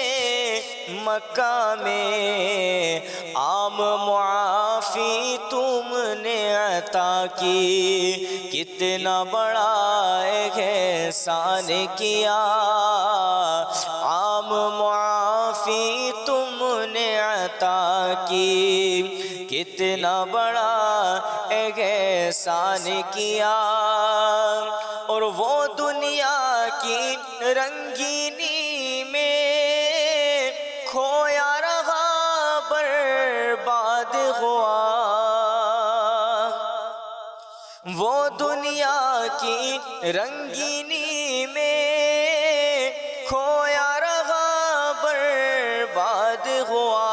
مکہ میں عام معافی تم نے عطا کی کتنا بڑا احسان کیا عام معافی تم نے عطا کی کتنا بڑا احسان کیا اور وہ دنیا کی رنگینی میں کھویا رہا برباد ہوا وہ دنیا کی رنگینی میں کھویا رہا برباد ہوا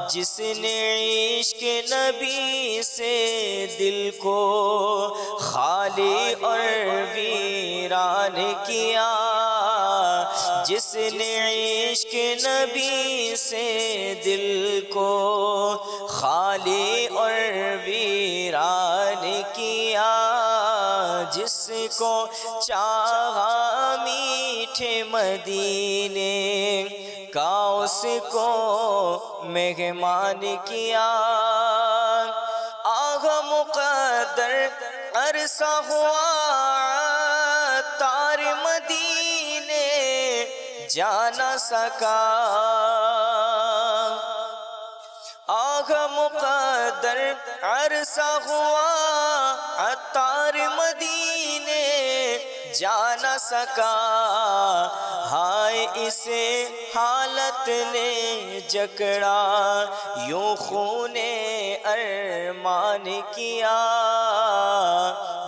جس نے عشق نبی سے دل کو خالی اور ویران کیا جس نے عشق نبی سے دل کو خالی اور ویران کیا جس کو چاہا میٹھے مدینے کا اس کو مہمان کیا آغا مقدر عرصہ ہوا تار مدینے جا نہ سکا آغا مقدر عرصہ ہوا تار مدینے جا نہ سکا ہائے اسے حالت نے جکڑا یوں خون ارمان کیا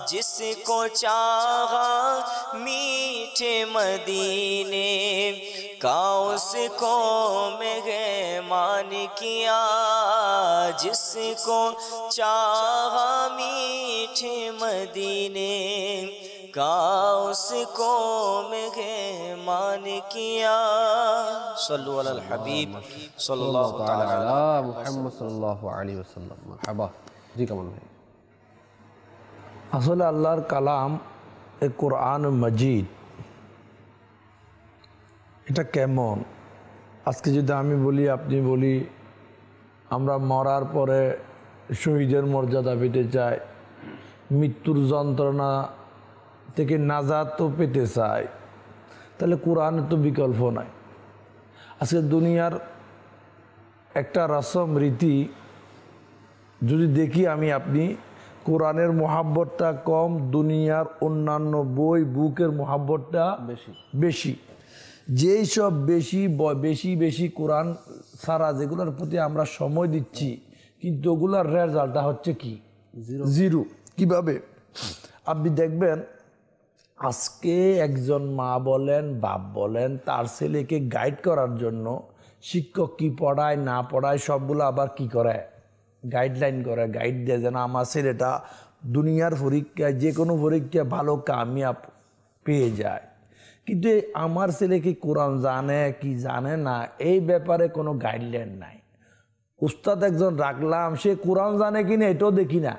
جس کو چاہا میٹھے مدینے کا اس کو مہمان کیا جس کو چاہا میٹھے مدینے کا اس کو مہمان کیا صلو علی الحبیب صلی اللہ تعالی علی محمد صلی اللہ علیہ وسلم مرحبا جی کمال بھائی আসলে আল্লাহর কালাম এই কোরআন মাজিদ এটা কেমন আজকে যদি আমি বলি আপনি বলি আমরা মরার পরে শহীদের মর্যাদা পেতে চাই মৃত্যুর যন্ত্রণা থেকে নাজাত তো পেতে চাই তাহলে কোরআনের তো বিকল্প নাই আজকে দুনিয়ার একটা রসম রীতি যদি দেখি আমি আপনি কোরআনের মোহাব্বতটা কম দুনিয়ার অন্যান্য বই বুকের মোহাব্বতটা বেশি যেই সব বেশি বেশি কোরআন ছাড়া যেগুলোর প্রতি আমরা সময় দিচ্ছি কিন্তু ওগুলার রেজাল্টটা হচ্ছে কি জিরো। কিভাবে? আপনি দেখবেন আজকে একজন মা বলেন বাপ বলেন তার ছেলেকে গাইড করার জন্য শিক্ষক কি পড়ায় না পড়ায় সবগুলো আবার কি করে, গাইডলাইন করে, গাইড দেয় যেন আমার ছেলেটা দুনিয়ার পরীক্ষায় যে কোনো পরীক্ষায় ভালো কামিয়াব পেয়ে যায়। কিন্তু আমার ছেলে কি কোরআন জানে কি জানে না এই ব্যাপারে কোনো গাইডলাইন নাই। উস্তাদ একজন রাখলাম, সে কোরআন জানে কিনা এটাও দেখি না।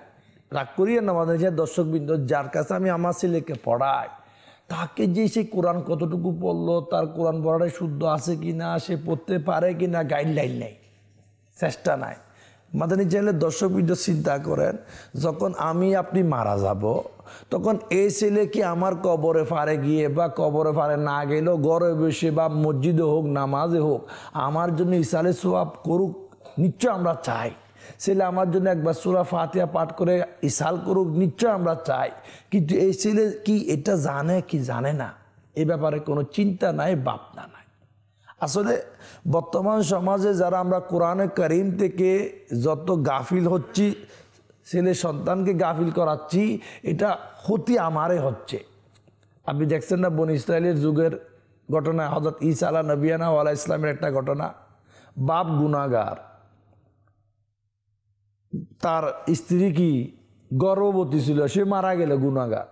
রাগ করিয়ে না আমাদের যে দর্শকবৃন্দ, যার কাছে আমি আমার ছেলেকে পড়াই তাকে যে সে কোরআন কতটুকু পড়লো, তার কোরআন পড়াটা শুদ্ধ আছে কি না, সে পড়তে পারে কি না, গাইডলাইন নেই, চেষ্টা নাই। মাদানী চ্যানেলের দর্শকবৃন্দ চিন্তা করেন, যখন আমি আপনি মারা যাব তখন এই ছেলে কি আমার কবরে ফারে গিয়ে বা কবরে ফারে না গেলেও ঘরে বসে বা মসজিদে হোক নামাজে হোক আমার জন্য ইসালে সোয়াব করুক, নিশ্চয় আমরা চাই। ছেলে আমার জন্য একবার সূরা ফাতিহা পাঠ করে ইসাল করুক, নিশ্চয় আমরা চাই। কিন্তু এই ছেলে কি এটা জানে কি জানে না এ ব্যাপারে কোনো চিন্তা নাই, ভাবনা নাই। আসলে বর্তমান সমাজে যারা আমরা কোরআনে কারীম থেকে যত গাফিল হচ্ছি, ছেলে সন্তানকে গাফিল করাচ্ছি, এটা ক্ষতি আমারই হচ্ছে। আপনি দেখছেন না বনি ইসরায়েলের যুগের ঘটনা, হযরত ঈসা আলাইহিস নবিয়ানা ওয়া ইসলামের একটা ঘটনা। বাপ গুনাহগার, তার স্ত্রী কি গর্ভবতী ছিল, সে মারা গেল গুনাহগার।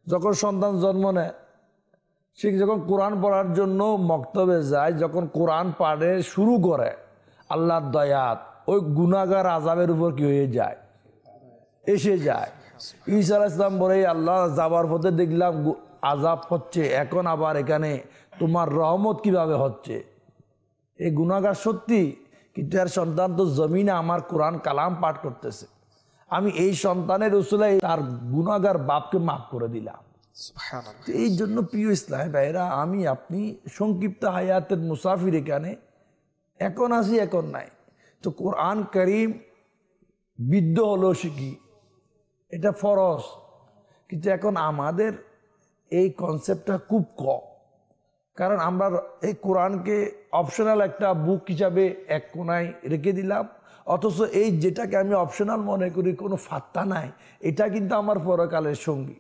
যখন সন্তান জন্ম নেয়, সে যখন কোরআন পড়ার জন্য মক্তবে যায়, যখন কোরআন পাঠে শুরু করে, আল্লাহর দয়াত ওই গুনাহগার আযাবের উপর কি হয়ে যায়, এসে যায়। ঈসা আলাইহিস সালাম বলে, আল্লাহ যাবার পথে দেখলাম আযাব হচ্ছে, এখন আবার এখানে তোমার রহমত কিভাবে হচ্ছে? এই গুনাহগার সত্যি, কিন্তু এর সন্তান তো জমিনে আমার কোরআন কালাম পাঠ করতেছে, আমি এই সন্তানের উসিলে তার গুনাহগার বাপকে মাফ করে দিলাম। এই জন্য প্রিয় ইসলাম ভাইরা, আমি আপনি সংক্ষিপ্ত হায়াতের মুসাফির, এখানে এখন আসি এখন নাই। তো কোরআন কারীম বিদ্ধ হলো শিখি, এটা ফরজ, কিন্তু এখন আমাদের এই কনসেপ্টটা খুব কম। কারণ আমরা এই কোরআনকে অপশনাল একটা বুক হিসাবে এক কোনায় রেখে দিলাম, অথচ এই যেটাকে আমি অপশনাল মনে করি কোনো ফাত্তা নাই, এটা কিন্তু আমার পরকালের সঙ্গী,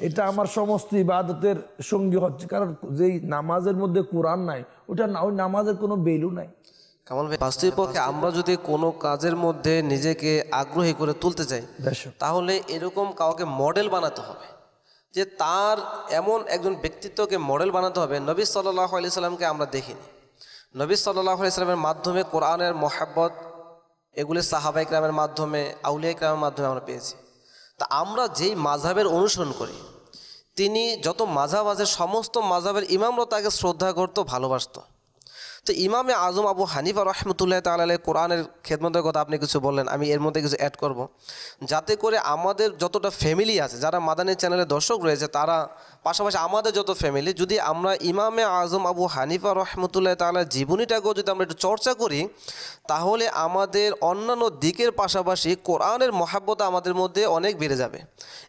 এটা আমার সমস্ত ইবাদতের সঙ্গী হচ্ছে। কারণ যেই নামাজের মধ্যে কোরআন নাই, ওটা না, ওই নামাজের কোনো ভ্যালু নাই। কামাল ভাই, বাস্তবিকপক্ষে আমরা যদি কোনো কাজের মধ্যে নিজেকে আগ্রহী করে তুলতে চাই, তাহলে এরকম কাউকে মডেল বানাতে হবে, যে তার এমন একজন ব্যক্তিত্বকে মডেল বানাতে হবে। নবী সাল্লাল্লাহু আলাইহি সাল্লামকে আমরা দেখিনি, নবী সাল্লাল্লাহু আলাইহি সাল্লামের মাধ্যমে কোরআনের মহব্বত এগুলি সাহাবায়ে কেরামের মাধ্যমে, আউলিয়া কেরামের মাধ্যমে আমরা পেয়েছি। তা আমরা যেই মাযহাবের অনুসরণ করি, তিনি যত মাযহাব আছে সমস্ত মাযহাবের ইমামরা তাকে শ্রদ্ধা করত, ভালোবাসত। তো ইমামে আজম আবু হানিফা রহমতুল্লাহ তাআলা আলাইহি কোরআনের খেদমতের কথা আপনি কিছু বললেন, আমি এর মধ্যে কিছু অ্যাড করব, যাতে করে আমাদের যতটা ফ্যামিলি আছে, যারা মাদানী চ্যানেলের দর্শক রয়েছে, তারা পাশাপাশি আমাদের যত ফ্যামিলি, যদি আমরা ইমামে আজম আবু হানিফা রহমতুল্লাহ তাআলার জীবনীটাকেও যদি আমরা একটু চর্চা করি, তাহলে আমাদের অন্যান্য দিকের পাশাপাশি কোরআনের মহব্বত আমাদের মধ্যে অনেক বেড়ে যাবে,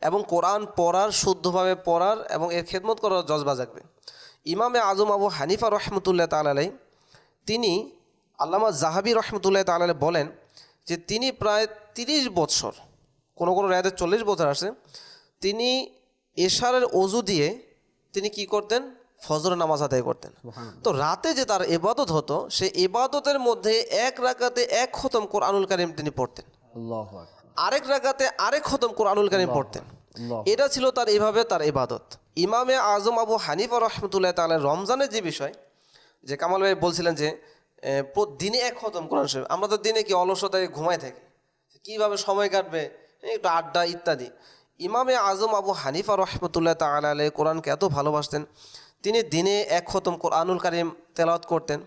এবং কোরআন পড়ার, শুদ্ধভাবে পড়ার এবং এর খেদমত করার জজবা জাগবে। ইমামে আজম আবু হানিফা রহমতুল্লাহ তাআলা আলাইহি, তিনি আল্লামা জাহাবি রহমতুল্লাহ তাআলা বলেন যে তিনি প্রায় 30 বছর, কোনো কোনো রায়তে 40 বছর আসে, তিনি এশারের ওযু দিয়ে তিনি কি করতেন, ফজরের নামাজ আদায় করতেন। তো রাতে যে তার ইবাদত হতো, সেই ইবাদতের মধ্যে এক রাকাতে এক খতম কোরআনুল কারীম তিনি পড়তেন, আরেক রাকাতে আরেক খতম কোরআনুল কারীম পড়তেন। এটা ছিল তার এভাবে তার ইবাদত। ইমামে আজম আবু হানিফা রহমতুল্লাহ তাআলা রমজানের যে বিষয়, যে কামাল ভাই বলছিলেন যে দিনে এক খতম কোরআন শরীফ, আমরা তো দিনে কি অলসতায় ঘুমায় থাকি, কিভাবে সময় কাটবে, একটু আড্ডা ইত্যাদি। ইমামে আজম আবু হানিফা রহমতুল্লাহ তাআলা আলাইহি কোরআনকে এত ভালোবাসতেন, তিনি দিনে এক খতম কোরআনুল কারীম তেলাওয়াত করতেন,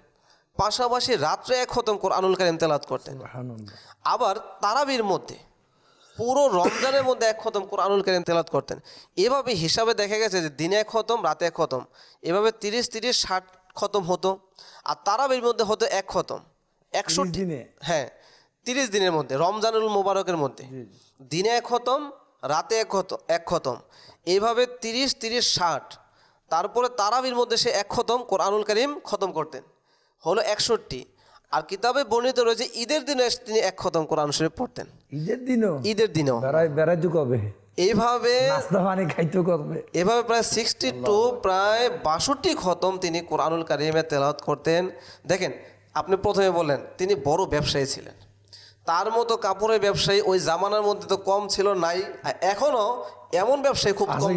পাশাপাশি রাত্রে এক খতম কোরআনুল কারীম তেলাওয়াত করতেন। আবার তারাবির মধ্যে পুরো রমজানের মধ্যে এক খতম কোরআনুল কারীম তেলাওয়াত করতেন। এভাবে হিসাবে দেখা গেছে যে দিনে এক খতম, রাতে এক খতম, এভাবে 30-60 খতম হতো। আর তারাবির মধ্যে হতো এক খতম, 100 দিনে, হ্যাঁ 30 দিনের মধ্যে, রমজানুল মোবারকের মধ্যে দিনে এক খতম, রাতে এক খতম, এইভাবে 30-30-60। তারপরে তারাবির মধ্যে সে এক খতম কোরআনুল কারীম খতম করতেন, হলো 61। আর কিতাবে বর্ণিত রয়েছে ঈদের দিনে তিনি 1 খতম কোরআন শরীফ পড়তেন। ঈদের দিনও বেড়াইতো কবে, এইভাবে নাস্তা পানি খাইতো কবে, এভাবে প্রায় 62 প্রায় 62 খতম তিনি কোরআনুল কারিমে তেলাওয়াত করতেন। দেখেন, আপনি প্রথমে বললেন তিনি বড় ব্যবসায়ী ছিলেন, তার মতো কাপড়ের ব্যবসায়ী ওই জামানার মধ্যে তো কম ছিল, নাই, এখনো এমন ব্যবসায়ী খুব কম,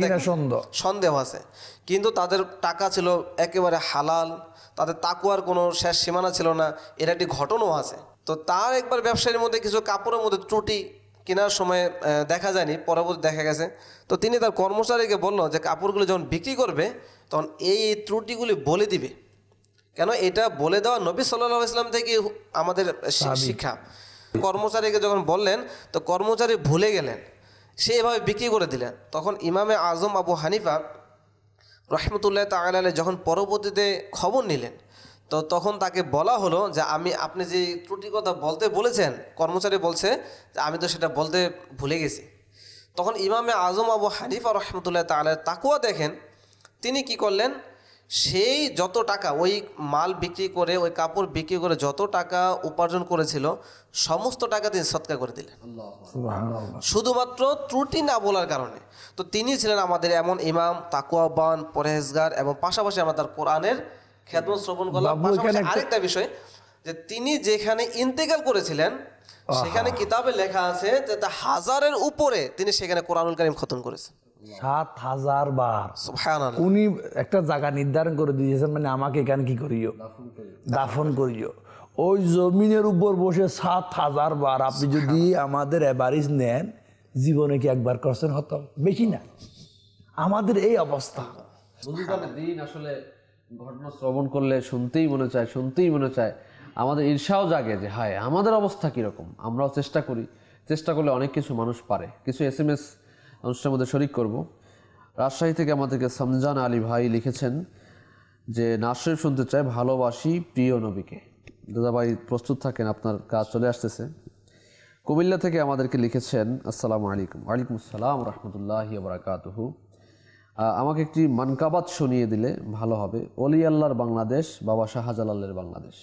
সন্দেহ আছে। কিন্তু তাদের টাকা ছিল একেবারে হালাল, তাদের তাকুয়ার কোনো শেষ সীমানা ছিল না, এর একটি ঘটনাও আছে। তো তার একবার ব্যবসায়ীর মধ্যে কিছু কাপড়ের মধ্যে ত্রুটি কেনার সময় দেখা যায়নি, পরবর্তী দেখা গেছে। তো তিনি তার কর্মচারীকে বলল যে কাপড়গুলো যখন বিক্রি করবে তখন এই ত্রুটিগুলি বলে দিবে, কেন এটা বলে দেওয়া নবী সাল্লাল্লাহু আলাইহি ওয়াসাল্লাম থেকে আমাদের শিক্ষা। কর্মচারীকে যখন বললেন তো কর্মচারী ভুলে গেলেন, সে এভাবে বিক্রি করে দিলেন। তখন ইমামে আজম আবু হানিফা রহমতুল্লাহ তাআলা আলাইহি যখন পরবর্তীতে খবর নিলেন, তো তখন তাকে বলা হলো যে আপনি যে ত্রুটির কথা বলতে বলেছেন, কর্মচারী বলছে যে আমি তো সেটা বলতে ভুলে গেছি। তখন ইমামে আজম আবু হানিফা রহমতুল্লাহ তাআলা তাকুয়া দেখেন, তিনি কি করলেন, সেই যত টাকা ওই মাল বিক্রি করে, ওই কাপড় বিক্রি করে যত টাকা উপার্জন করেছিল সমস্ত টাকা তিনি সদকা করে দিলেন, শুধুমাত্র ত্রুটি না বলার কারণে। তো তিনি ছিলেন আমাদের এমন ইমাম, তাকুয়াবান, পরহেজগার, এবং পাশাপাশি আমরা তার কোরআনের খেদমত শ্রবণ করলাম। পাশাপাশি আরেকটা বিষয় যে তিনি যেখানে ইন্তেকাল করেছিলেন সেখানে কিতাবে লেখা আছে যে 1000-এর উপরে তিনি সেখানে কোরআনুল কারীম খতম করেছেন, 7000 বার। সুবহানাল্লাহ। উনি একটা জায়গা নির্ধারণ করে দিয়েছেন, মানে আমাকে এখানে কি করিও, দাফন করিও। ওই জমিনের উপর বসে 7000 বার আপনি যদি আমাদের এভারেজ নেন, জীবনে কি একবার করছেন খতম? বেশি না। আমাদের এই অবস্থা। দিন আসলে ঘটনা শ্রবণ করলে শুনতেই মনে চায়, আমাদের ঈর্ষাও জাগে যে হায় আমাদের অবস্থা কীরকম। আমরাও চেষ্টা করলে অনেক কিছু মানুষ পারে। কিছু SMS অনুষ্ঠানের মধ্যে শরিক করব। রাজশাহী থেকে আমাদেরকে সমজান আলী ভাই লিখেছেন যে নাজ শরীফ শুনতে চায়, ভালোবাসি প্রিয় নবীকে। দাদা ভাই প্রস্তুত থাকেন, আপনার কাজ চলে আসতেছে। কুমিল্লা থেকে আমাদেরকে লিখেছেন, আসসালামু আলাইকুম। ওয়ালাইকুম আসসালাম রহমতুল্লাহি ওয়া বারাকাতুহু। আমাকে একটি মানকাবাত শুনিয়ে দিলে ভালো হবে। অলি আল্লাহর বাংলাদেশ, বাবা শাহজালালের বাংলাদেশ।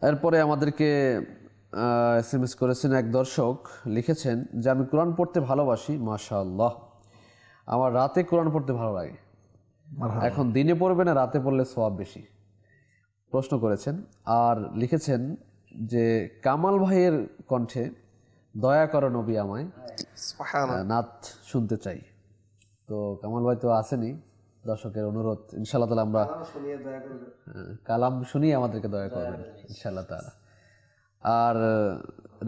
এরপরে আমাদেরকে SMS করেছেন এক দর্শক, লিখেছেন যে আমি কোরআন পড়তে ভালোবাসি, মাশাআল্লাহ। আমার রাতে কোরআন পড়তে ভালো লাগে। এখন দিনে পড়বে না রাতে পড়লে সওয়াব বেশি? প্রশ্ন করেছেন। আর লিখেছেন যে কামাল ভাইয়ের কণ্ঠে দয়া করো নবী আমায় নাত শুনতে চাই। তো কামাল ভাই তো আসেনি, দর্শকের অনুরোধ, ইনশাআল্লাহ তাআলা আমরা কালাম শুনিয়ে আমাদেরকে দয়া করবেন ইনশাআল্লাহ তাআলা। আর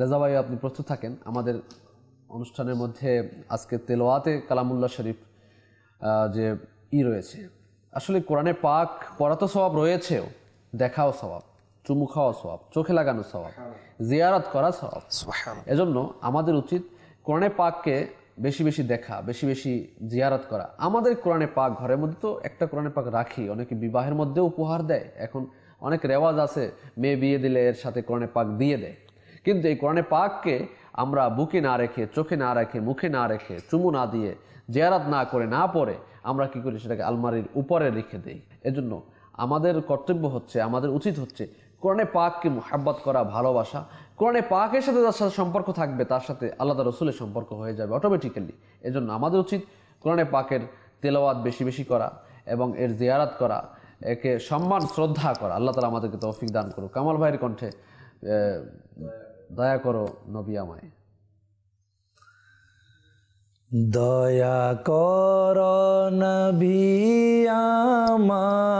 রেজা ভাই আপনি প্রস্তুত থাকেন। আমাদের অনুষ্ঠানের মধ্যে আজকে তেলাওয়াতে কালামুল্লাহ শরীফ যে রয়েছে, আসলে কোরআনে পাক পড়া তো সওয়াব রয়েছেও, দেখাও সওয়াব, চুমু খাওয়া সওয়াব, চোখে লাগানো সওয়াব, জিয়ারত করা সওয়াব। এজন্য আমাদের উচিত কোরআনে পাককে বেশি বেশি দেখা, বেশি বেশি জিয়ারত করা। আমাদের কোরআনে পাক ঘরের মধ্যে তো একটা কোরআনে পাক রাখি, অনেকে বিবাহের মধ্যে উপহার দেয়। এখন অনেক রেওয়াজ আছে, মেয়ে বিয়ে দিলে এর সাথে কোরআনে পাক দিয়ে দেয়। কিন্তু এই কোরআনে পাককে আমরা বুকে না রেখে, চোখে না রেখে, মুখে না রেখে, চুমু না দিয়ে, জিয়ারত না করে, না পড়ে আমরা কি করি, সেটাকে আলমারির উপরে রেখে দেই। এজন্য আমাদের কর্তব্য হচ্ছে, আমাদের উচিত হচ্ছে কোরআনে পাককে মুহাব্বত করা, ভালোবাসা। কোরআনে পাকের সাথে যার সাথে সম্পর্ক থাকবে তার সাথে আল্লাহ তাআলা রাসূলের সম্পর্ক হয়ে যাবে অটোমেটিক্যালি। এজন্য আমাদের উচিত কোরআনে পাকের তেলাওয়াত বেশি বেশি করা এবং এর জিয়ারত করা, একে সম্মান শ্রদ্ধা করা। আল্লাহ তাআলা আমাদেরকে তৌফিক দান করুক। কামাল ভাইয়ের কণ্ঠে দয়া করো নবী আমায়। দয়া কর নবী আমায়,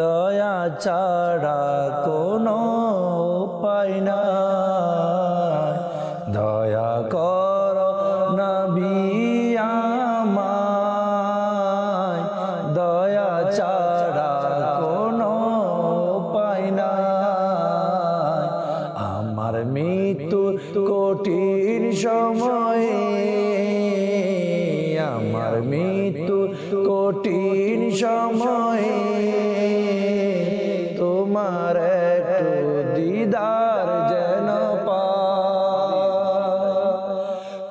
দয়া ছাড়া কোনো উপায় নাই। দয়া কর নবী আমায়, দয়া ছাড়া কোনো উপায় নাই। আমার মৃত্যু কঠিন সময়ে, আমার মৃত্যু কঠিন সময়ে তোমার একটু দিদার যেন পাই।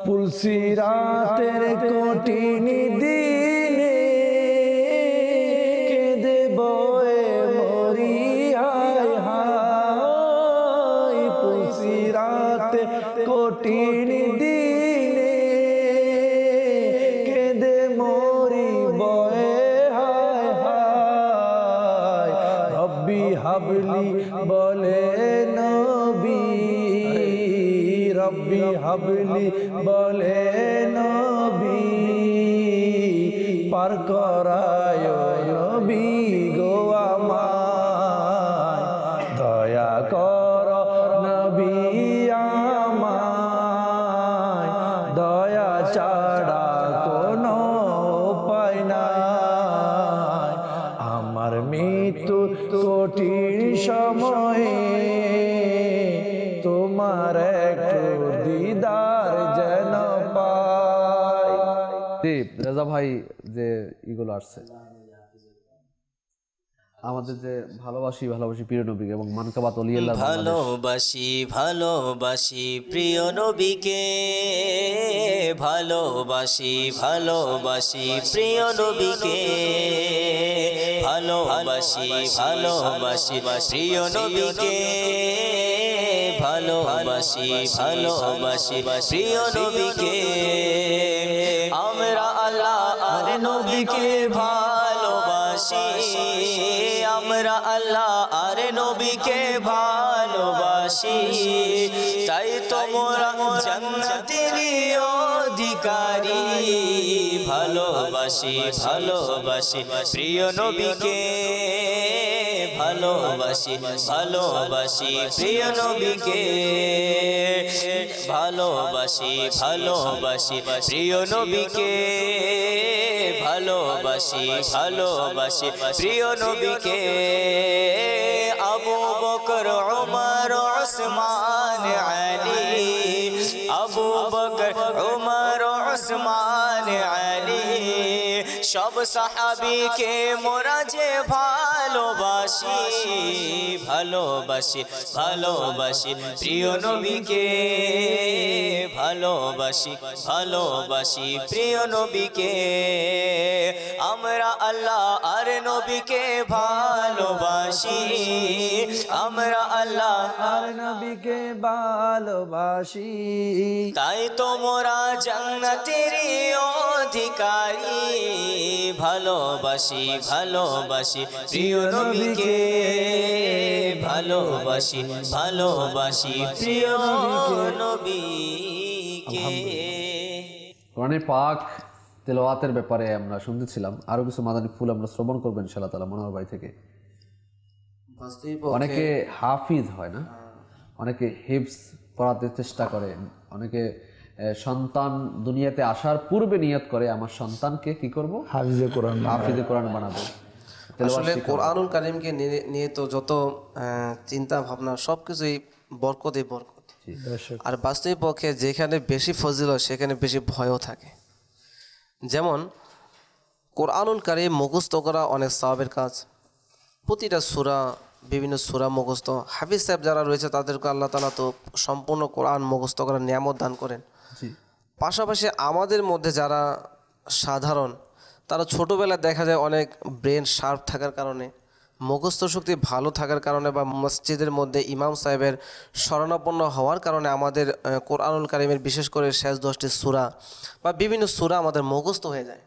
পুলসিরাতের কঠিন দিনে কেঁদে বয়ে মরি হাবলি বলে নবী, রব্বি হাবলি বলে নবী, পার করায় নবী গো আমায়, দয়া কর নবী আমায়, দয়া ছাড়া কোনো উপায় নাই, আমার মৃত্যু কঠিন সময়ে তোমার একটু দিদার যেন পাই। রেজা ভাই যে এগুলো আসছে, আমাদের যে ভালোবাসি ভালোবাসি প্রিয় নবীকে এবং মানকাবাত ওলিয়াল্লাহ, ভালোবাসি ভালোবাসি প্রিয় নবীকে, ভালোবাসি ভালোবাসি প্রিয় নবীকে, ভালোবাসি ভালোবাসি প্রিয় নবীকে, ভালোবাসি ভালোবাসি প্রিয় নবীকে, আমরা আল্লাহ আর নবীকে ভালোবাসি, আমরা আল্লাহ আর নবীকে ভালোবাসি, তাই তোমরা জান্নাতেরই অধিকারী, ভালোবাসি ভালোবাসি প্রিয় নবীকে, ভালোবাসি ভালোবাসি প্রিয় নবীকে, ভালোবাসি ভালোবাসি প্রিয় নবীকে, ভালোবাসি ভালোবাসি প্রিয় নবীকে, আবু বকর উমর উসমান আলী, আবু বকর উমর উসমান আলী, সব সাহাবীকে মোরা যে ভালোবাসি, ভালোবাসি ভালোবাসি প্রিয় নবীকে, ভালোবাসি ভালোবাসি প্রিয় নবীকে, আমরা আল্লাহ আর নবীকে ভালোবাসি, আমরা আল্লাহ আর নবীকে ভালোবাসি, তাই তোমরা জান্নাতেরই অধিকারী, ভালোবাসি ভালোবাসি প্রিয় নবীকে, ভালোবাসি ভালোবাসি প্রিয় নবীকে। কোরআনে পাক তেলাওয়াতের ব্যাপারে আমরা শুনতেছিলাম, আরো কিছু মাদানী ফুল আমরা শ্রবণ করবেন ইনশাআল্লাহ তাআলা মনোহর ভাই থেকে। অনেকে হাফিজ হয় না, অনেকে হিফজ পড়াতে চেষ্টা করে, অনেকে সন্তান দুনিয়াতে আসার পূর্বে নিয়ত করে আমার সন্তানকে কি করব, হাফিজে কোরআন, হাফিজে কোরআন বানাবো। আসলে কোরআনুল কারীমকে নিয়ে তো যত চিন্তা ভাবনা সবকিছুই বরকতে বরকত, আর বাস্তবিক পক্ষে যেখানে বেশি ফজিলত সেখানে বেশি ভয়ও থাকে। যেমন কোরআনুল কারীম মুখস্থ করা অনেক সওয়াবের কাজ, প্রতিটা সূরা বিভিন্ন সূরা মুখস্থ, হাফিজ সাহেব যারা রয়েছে তাদেরকে আল্লাহ তাআলা তো সম্পূর্ণ কোরআন মুখস্থ করার নিয়ামত দান করেন। পাশাপাশি আমাদের মধ্যে যারা সাধারণ, তারা ছোটোবেলায় দেখা যায় অনেক ব্রেন শার্প থাকার কারণে, মুখস্থ শক্তি ভালো থাকার কারণে বা মসজিদের মধ্যে ইমাম সাহেবের শরণাপন্ন হওয়ার কারণে আমাদের কোরআনুল কারীমের বিশেষ করে শেষ 10টি সূরা বা বিভিন্ন সূরা আমাদের মুখস্থ হয়ে যায়।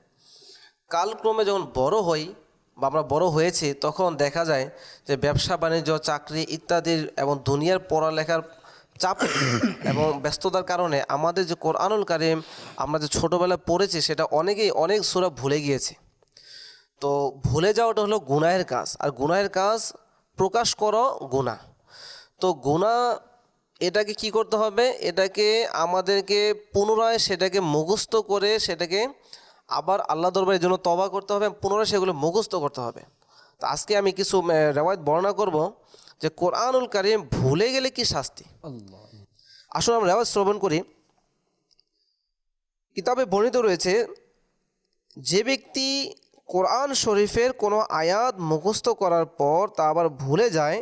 কালক্রমে যখন বড় হই বা আমরা বড় হয়েছি, তখন দেখা যায় যে ব্যবসা বাণিজ্য, চাকরি ইত্যাদির এবং দুনিয়ার পড়ালেখার চাপ এবং ব্যস্ততার কারণে আমাদের যে কোরআনুল কারীম আমরা যে ছোটোবেলায় পড়েছি সেটা অনেকেই অনেক সূরা ভুলে গিয়েছে। তো ভুলে যাওয়াটা হলো গুনাহের কাজ, আর গুনাহের কাজ প্রকাশ করো গুনাহ। তো গুনাহ এটাকে কি করতে হবে, এটাকে আমাদেরকে পুনরায় সেটাকে মুখস্থ করে সেটাকে আবার আল্লাহ দরবারের জন্য তওবা করতে হবে, পুনরায় সেগুলো মুখস্থ করতে হবে। তো আজকে আমি কিছু রেওয়ায়েত বর্ণনা করব যে কোরআনুল কারীম ভুলে গেলে কি শাস্তি। আসলে আমরা রেওয়ায়েত শ্রবণ করি। কিতাবে বর্ণিত রয়েছে, যে ব্যক্তি কোরআন শরীফের কোনো আয়াত মুখস্থ করার পর তা আবার ভুলে যায়,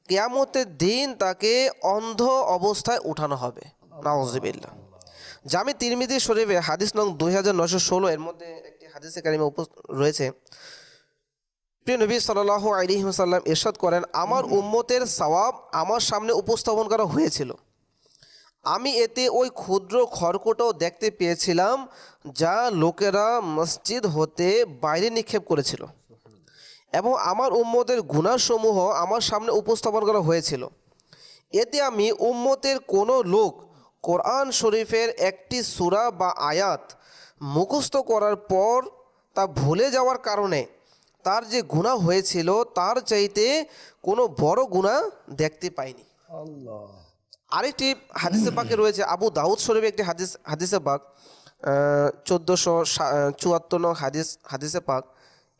কিয়ামতের দিন তাকে অন্ধ অবস্থায় উঠানো হবে। নাউযুবিল্লাহ। জামি তিরমিজি শরীফে হাদিস নং 2916 এর মধ্যে একটি হাদিসে কারিমে রয়েছে, প্রিয় নবী সাল্লাল্লাহু আলাইহি ওয়াসাল্লাম ইরশাদ করেন, আমার উম্মতের সওয়াব আমার সামনে উপস্থাপন করা হয়েছিল, আমি এতে ওই ক্ষুদ্র খড়কুটো দেখতে পেয়েছিলাম যা লোকেরা মসজিদ হতে বাইরে নিক্ষেপ করেছিল। এবং আমার উম্মতের গুনাহসমূহ আমার সামনে উপস্থাপন করা হয়েছিল। এতে আমি উম্মতের কোনো লোক কোরআন শরীফের একটি সূরা বা আয়াত মুখস্থ করার পর তা ভুলে যাওয়ার কারণে তার যে গুনাহ হয়েছিল তার চাইতে কোনো বড় গুনাহ দেখতে পাইনি। আরেকটি হাদিসে পাকে রয়েছে, আবু দাউদ শরীফে একটি হাদিসে পাক 1474 হাদিসে পাক,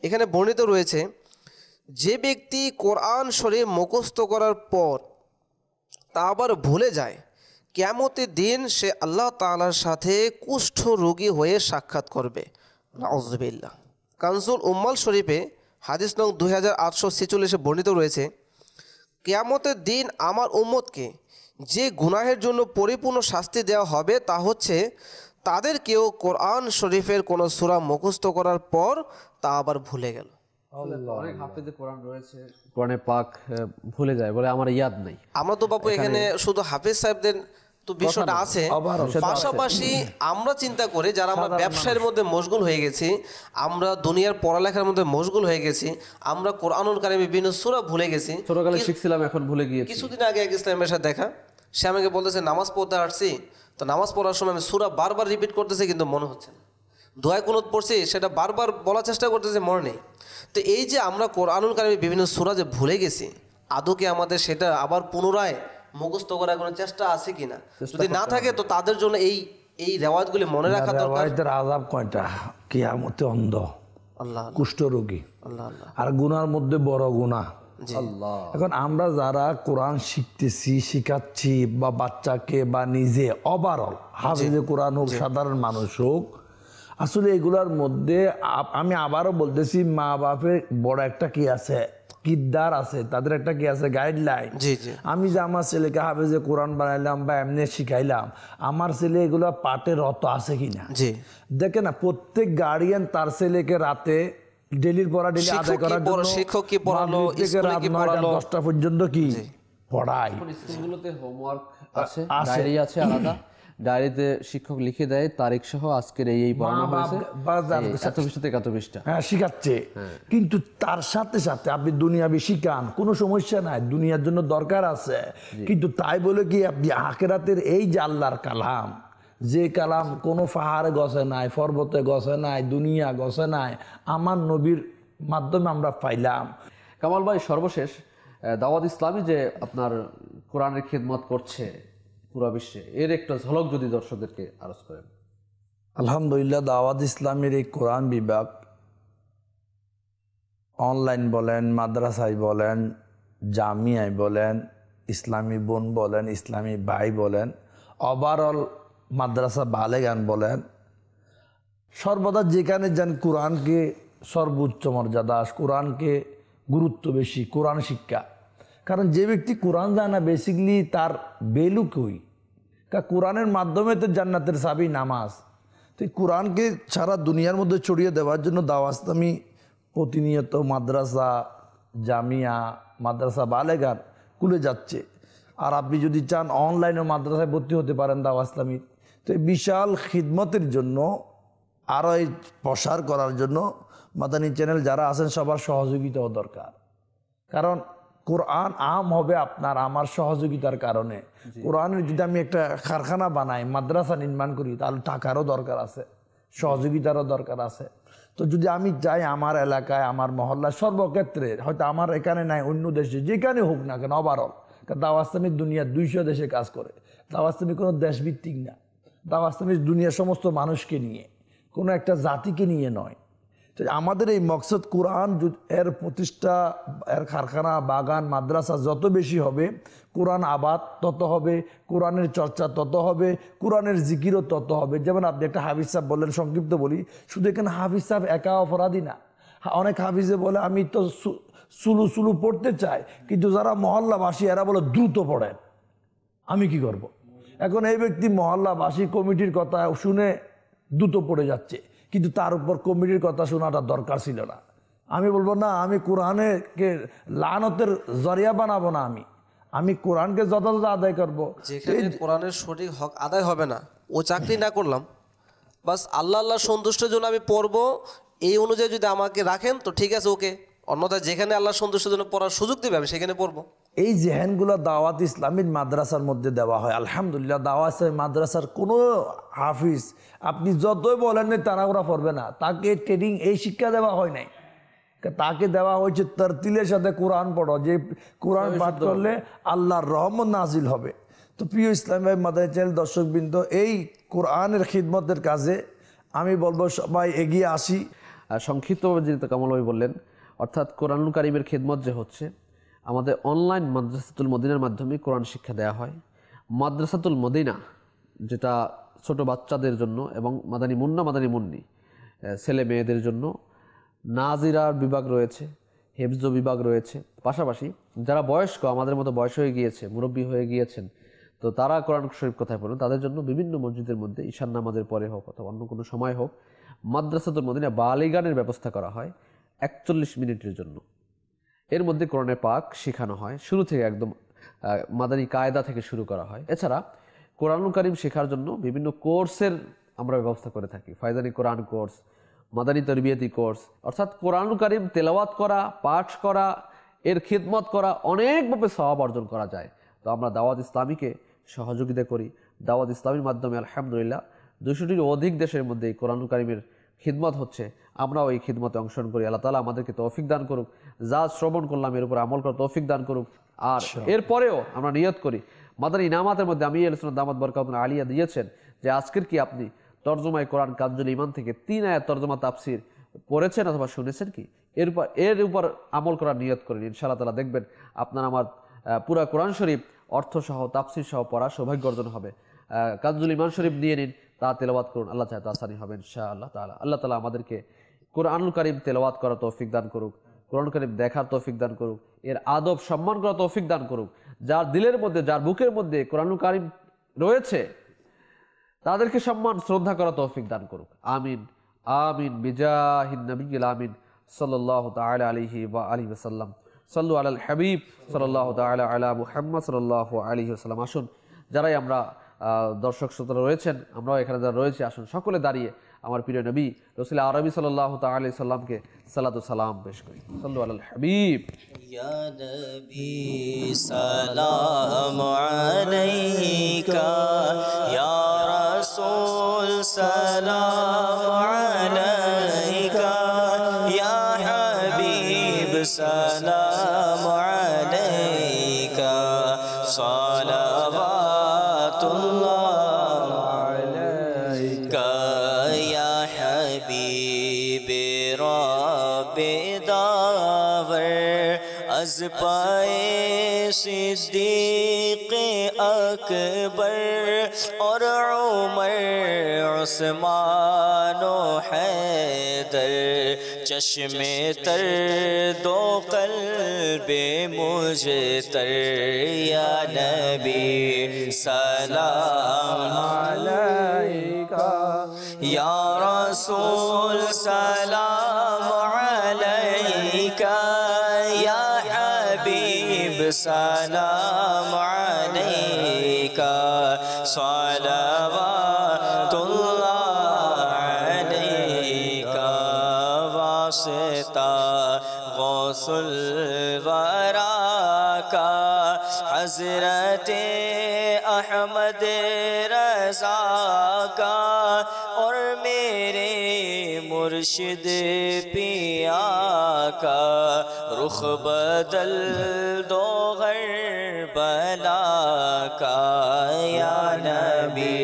এখানে বর্ণিত রয়েছে, যে ব্যক্তি কোরআন শরীফ মুখস্থ করার পর তা আবার ভুলে যায়, কিয়ামতের দিন সে আল্লাহ তাআলার সাথে কুষ্ঠ রোগী হয়ে সাক্ষাৎ করবে। নাউযুবিল্লাহ। কানজুল উম্মাল শরীফে হাদিস নং 2846 বর্ণিত রয়েছে, কিয়ামতের দিন আমার উম্মতকে যে গুনাহের জন্য পরিপূর্ণ শাস্তি দেওয়া হবে তা হচ্ছে তাদেরকেও কোরআন শরীফের কোনো সূরা মুখস্থ করার পর তা আবার ভুলে গেল। অনেক হাফেজে কোরআন রয়েছে, কোরআনে পাক ভুলে যায়, বলে আমার ইয়াদ নাই। আমরা তো বাবু এখানে শুধু হাফেজ সাহেবদের তো বিষয়টা আছে, পাশাপাশি আমরা চিন্তা করি যারা আমরা ব্যবসায়ের মধ্যে মশগুল হয়ে গেছি, আমরা দুনিয়ার পড়ালেখার মধ্যে মশগুল হয়ে গেছি, আমরা কোরআনুল কারিমে বিভিন্ন সূরা ভুলে গেছি, ছোটকালে শিখছিলাম এখন ভুলে গিয়েছি। কিছুদিন আগে এক ইসলামের সাথে দেখা, সে আমাকে বলতেছে নামাজ পড়তে আসছি, তো নামাজ পড়ার সময় আমি সূরা বারবার রিপিট করতেছি কিন্তু মনে হচ্ছে না, দোয়ায় কুনুত পড়ছি সেটা বারবার বলার চেষ্টা করতেছে, মনে নেই। তো এই যে আমরা কোরআনুল কারিমে বিভিন্ন সূরা যে ভুলে গেছি, আদৌ কি আমাদের সেটা আবার পুনরায় মুখস্থ করার কোনো চেষ্টা আছে কিনা? যদি না থাকে তো তাদের জন্য এই রেওয়ায়াতগুলি মনে রাখা দরকার। রেওয়ায়াতের আযাব কয়টা? কিয়ামতে অন্ধ, আল্লাহ কুষ্ঠ রোগী, আল্লাহ আল্লাহ, আর গুনার মধ্যে বড় গুনাহ। এখন আমরা যারা কোরআন শিখতেছি, শিখাচ্ছি, বা বাচ্চাকে বা নিজে ওভারঅল হাফেজে কোরআন হোক, সাধারণ মানুষ হোক, আসলে এগুলার মধ্যে আমি আবারও বলতেছি, মা বাপের বড় একটা কি আছে, কিরদার আছে, তাদের একটা কি আছে, গাইডলাইন। আমি যে আমার ছেলেকে হাফেজে কোরআন বানাইলাম বা এমনি শিখাইলাম, আমার ছেলে এগুলো পাঠে রত আছে কিনা। দেখে না, প্রত্যেক গার্ডিয়ান তার ছেলেকে রাতে ডেলির পড়া ডেলি আদায় করার জন্য শিক্ষক কি পড়ালো, রাত 9টা-10টা পর্যন্ত কি পড়ায়। স্কুলগুলোতে হোমওয়ার্ক আছে, ডায়েরি আছে আলাদা, ডায়েরিতে শিক্ষক লিখে দেয় তারিখ সহ, আজকের এই পড়ানো হয়েছে, এত পৃষ্ঠা থেকে এত পৃষ্ঠা, হ্যাঁ শিখাচ্ছে। কিন্তু তার সাথে সাথে আপনি দুনিয়াবি শিখান, কোনো সমস্যা নাই, দুনিয়ার জন্য দরকার আছে, কিন্তু তাই বলে কি আপনি আখিরাতের এই যে আল্লাহর কালাম, যে কালাম কোনো পাহাড়ে গছে নাই, পর্বতে গছে নাই, দুনিয়া গছে নাই, আমার নবীর মাধ্যমে আমরা পাইলাম। কামাল ভাই, সর্বশেষ দাওয়াত ইসলামী যে আপনার কোরআনের খিদমত করছে পুরো বিশ্বে, এর একটা ঝলক যদি দর্শকদেরকে আরজ করেন। আলহামদুলিল্লাহ, দাওয়াত ইসলামের এই কোরআন বিভাগ অনলাইন বলেন, মাদ্রাসায় বলেন, জামিয়ায় বলেন, ইসলামী বোন বলেন, ইসলামী ভাই বলেন, ওভারঅল মাদ্রাসা বালেগান বলেন, সর্বদা যেখানে যান কোরআনকে সর্বোচ্চ মর্যাদা, কোরআনকে গুরুত্ব বেশি, কোরআন শিক্ষা। কারণ যে ব্যক্তি কোরআন জানে না, বেসিকলি তার ভ্যালু কই? কারণ কোরআনের মাধ্যমে তো জান্নাতের চাবি নামাজ। তো কোরআনকে সারা দুনিয়ার মধ্যে ছড়িয়ে দেওয়ার জন্য দাওয়াত ইসলামী প্রতিনিয়ত মাদ্রাসা, জামিয়া, মাদ্রাসা বালেগান খুলে যাচ্ছে। আর আপনি যদি চান অনলাইনে মাদ্রাসায় ভর্তি হতে পারেন দাওয়াত ইসলামী। তো এই বিশাল খিদমতের জন্য, আরও এই প্রসার করার জন্য মাদানী চ্যানেল যারা আছেন সবার সহযোগিতাও দরকার। কারণ কোরআন আম হবে আপনার আমার সহযোগিতার কারণে। কোরআনের যদি আমি একটা কারখানা বানাই, মাদ্রাসা নির্মাণ করি, তাহলে টাকারও দরকার আছে, সহযোগিতারও দরকার আছে। তো যদি আমি চাই আমার এলাকায়, আমার মহল্লায়, সর্বক্ষেত্রে, হয়তো আমার এখানে নাই, অন্য দেশে, যেখানে হোক না কেন, ওভারঅল, কারণ দাওয়াত ইসলামী দুনিয়ার 200 দেশে কাজ করে। দাওয়াত ইসলামী কোনো দেশভিত্তিক না, দাওয়াত ইসলামী দুনিয়ার সমস্ত মানুষকে নিয়ে, কোনো একটা জাতিকে নিয়ে নয়। তো আমাদের এই মকসদ কোরআন এর প্রতিষ্ঠা, এর কারখানা, বাগান, মাদ্রাসা যত বেশি হবে, কোরআন আবাদ তত হবে, কোরআনের চর্চা তত হবে, কোরআনের জিকিরও তত হবে। যেমন আপনি একটা হাফিজ সাহেব বললেন, সংক্ষিপ্ত বলি, শুধু এখানে হাফিজ সাহেব একা অপরাধী না। অনেক হাফিজে বলে আমি তো সুলু সুলু পড়তে চাই, কিন্তু যারা মহল্লাবাসী এরা বলে দ্রুত পড়েন, আমি কি করব? এখন এই ব্যক্তি মহল্লাবাসী কমিটির কথা শুনে দ্রুত পড়ে যাচ্ছে, কিন্তু তার উপর কমিটির কথা শোনাটা দরকার ছিল না। আমি বলবো না, আমি কোরআনকে লানতের জরিয়া বানাবো না, আমি কোরআনকে যথাযথ আদায় করবো। যেখানে কোরআনের সঠিক হক আদায় হবে না, ও চাকরি না করলাম, বাস আল্লাহ সন্তুষ্টের জন্য আমি পড়বো, এই অনুযায়ী যদি আমাকে রাখেন তো ঠিক আছে, ওকে, অন্যথায় যেখানে আল্লাহ সন্তুষ্টির জন্য পড়ার সুযোগ দেবে আমি সেখানে পড়বো। এই জেহেনগুলো দাওয়াত ইসলামিক মাদ্রাসার মধ্যে দেওয়া হয়। আলহামদুলিল্লাহ দাওয়াত মাদ্রাসার কোনো হাফিজ আপনি যতই বলেন না তারা ওরা পড়বে না, তাকে ট্রেনিং এই শিক্ষা দেওয়া হয় নাই, তাকে দেওয়া হয়েছে তারতিলের সাথে কোরআন পড়ো, যে কোরআন পাঠ করলে আল্লাহর রহমত নাজিল হবে। তো প্রিয় ইসলামী মাদানী চ্যানেল দর্শকবৃন্দ, এই কোরআনের খিদমতের কাজে আমি বলবো সবাই এগিয়ে আসি। সংক্ষিপ্তভাবে যেটা কামাল ভাই বললেন, অর্থাৎ কোরআনুল কারীমের খিদমত যে হচ্ছে, আমাদের অনলাইন মাদ্রাসাতুল মদিনার মাধ্যমে কোরআন শিক্ষা দেওয়া হয়। মাদ্রাসাতুল মদিনা যেটা ছোট বাচ্চাদের জন্য এবং মাদানী মুন্না মাদানী মুন্নি ছেলে মেয়েদের জন্য নাজিরার বিভাগ রয়েছে, হেফজ বিভাগ রয়েছে। পাশাপাশি যারা বয়স্ক, আমাদের মতো বয়স হয়ে গিয়েছে, মুরব্বী হয়ে গিয়েছেন, তো তারা কোরআন শরীফ কোথায় পড়েন, তাদের জন্য বিভিন্ন মসজিদের মধ্যে ঈশান নামাজের পরে হোক অথবা অন্য কোনো সময় হোক মাদ্রাসাতুল মদিনা বালিগানের ব্যবস্থা করা হয় 41 মিনিটের জন্য। এর মধ্যে কোরআনে পাক শেখানো হয়, শুরু থেকে একদম মাদানী কায়দা থেকে শুরু করা হয়। এছাড়া কোরআনুল কারীম শেখার জন্য বিভিন্ন কোর্সের আমরা ব্যবস্থা করে থাকি। ফায়জানি কোরআন কোর্স, মাদানী তরবিয়তি কোর্স, অর্থাৎ কোরআনুল কারীম তেলাওয়াত করা, পাঠ করা, এর খিদমত করা, অনেকভাবে সওয়াব অর্জন করা যায়। তো আমরা দাওয়াত ইসলামীকে সহযোগিতা করি। দাওয়াত ইসলামীর মাধ্যমে আলহামদুলিল্লাহ 200টির অধিক দেশের মধ্যে এই কোরআনুল কারীমের খিদমত হচ্ছে। আমরাও এই খিদমতে অংশগ্রহণ করি। আল্লাহ তাআলা আমাদেরকে তৌফিক দান করুক, যা শ্রবণ করলাম এর উপর আমল করার তৌফিক দান করুক। আর এরপরেও আমরা নিয়ত করি, মাদানী ইনামাতের মধ্যে আমি আহলে সুন্নাত দামাত বরকাতুহুম আলিয়া দিয়েছেন যে আজকের কি আপনি তরজমায়ে কোরআন কানজুল ঈমান থেকে 3 আয়াত তরজমা তাফসির পড়েছেন অথবা শুনেছেন কি, এর উপর আমল করার নিয়ত করেন। ইনশাআল্লাহ তাআলা দেখবেন আপনার আমার পুরা কোরআন শরীফ অর্থ সহ তাফসির সহ পড়া সৌভাগ্য অর্জন হবে। কানজুল ঈমান শরীফ নিয়ে নিন, তা তেলাওয়াত করুন, আল্লাহ চাহে তা আসানি হবে ইনশাআল্লাহ তাআলা। আল্লাহ তাআলা আমাদেরকে কোরআনুল কারীম তেলাওয়াত করার তৌফিক দান করুক, কোরআনুল কারীম দেখার তৌফিক দান করুক, এর আদব সম্মান করার তৌফিক দান করুক। যার দিলের মধ্যে, যার বুকের মধ্যে কোরআনুল কারীম রয়েছে তাদেরকে সম্মান শ্রদ্ধা করার তৌফিক দান করুক। আমিন আমিন বিজাহিন নবিয়্যিল আমিন সাল্লাল্লাহু তাআলা আলাইহি ওয়া আলিহি ওয়াসাল্লাম। সাল্লু আলাল হাবিব সাল্লাল্লাহু তাআলা আলা মুহাম্মদ সাল্লাল্লাহু আলাইহি ওয়াসাল্লাম। আসুন যারাই আমরা দর্শক শ্রোতা রয়েছেন, আমরাও এখানে যারা রয়েছে, আসুন সকলে দাঁড়িয়ে আমার প্রিয় নবী রাসূল আরবি সাল্লাল্লাহু তাআলা আলাইহি সাল্লামকে সালাতু সালাম পেশ করি। সাল্লু আলাল হাবিব। ইয়া নবী সালামু আলাইকা, ইয়া রাসূল সালামু আলাইকা, ইয়া হাবিব সালামু আলাইকা, সালাওয়াতুল্লাহ আলাইকা, ইয়া হাবিবে রব্বে দাওয়ার, আজ পায়ে সিদ্দীক আকবর और उमर उस्मान व हैदर, चश्मे तर दो कल्बे मुजतर, या नबी सलाम अलैका, या रसूल सलाम अलैका, या हबीब सलाम अलैका, सलावतुल्लाह अलैका, वास्ता गौसुल वरा का हज़रते अहमद रज़ा का, और मेरे मुर्शिद पिया का, रुख बदल दो गरबला का, या नबी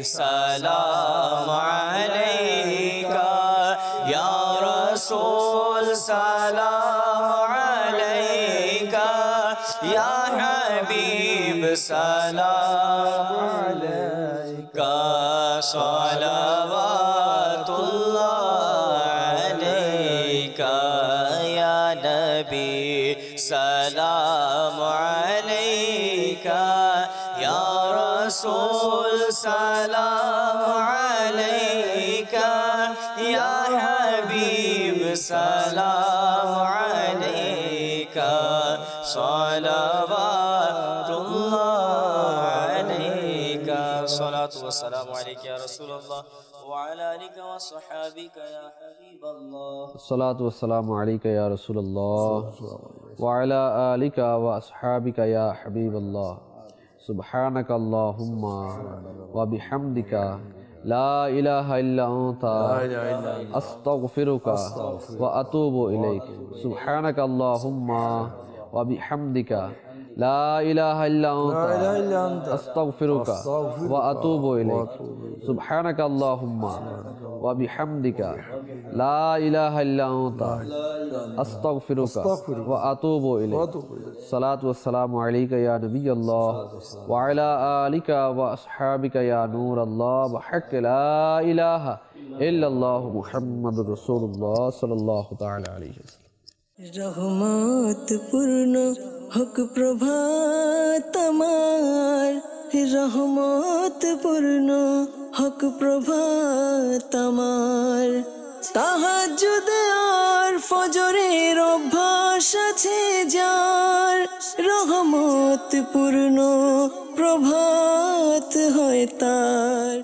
सलाम अलैका, या रसूल सलाम अलैका, या हबीब सलाम अलैका, सलावतुल्लाह अलैका, या नबी सलाम अलैका, या रसूल सलाम अलैका, या हबीब सलाम अलैका, सलावतुल्लाह अलैका, सलातु व सलामु अलैका या रसूलल्लाह وعلى آلك وصحابك يا حبيب الله. الصلاة والسلام عليك يا رسول الله وعلى آلك وأصحابك يا حبيب الله. سبحانك اللهم وبحمدك لا إله إلا أنت أستغفرك وأتوب إليك. سبحانك اللهم وبحمدك لا إله إلا أنت أستغفرك وأتوب إليك. سبحانك اللهم وبحمدك لا إله إلا أنت أستغفرك وأتوب إليك. الصلاة والسلام عليك يا نبي الله وعلى آلك وأصحابك يا نور الله بحق لا إله إلا الله محمد رسول الله صلى الله تعالى عليه وسلم. রহমত পূর্ণ হক প্রভাত আমার, রহমত পূর্ণ হক প্রভাত আমার। তাহাজ্জুদ আর ফজরের অভ্যাস আছে যার, রহমত পূর্ণ প্রভাত হয় তার।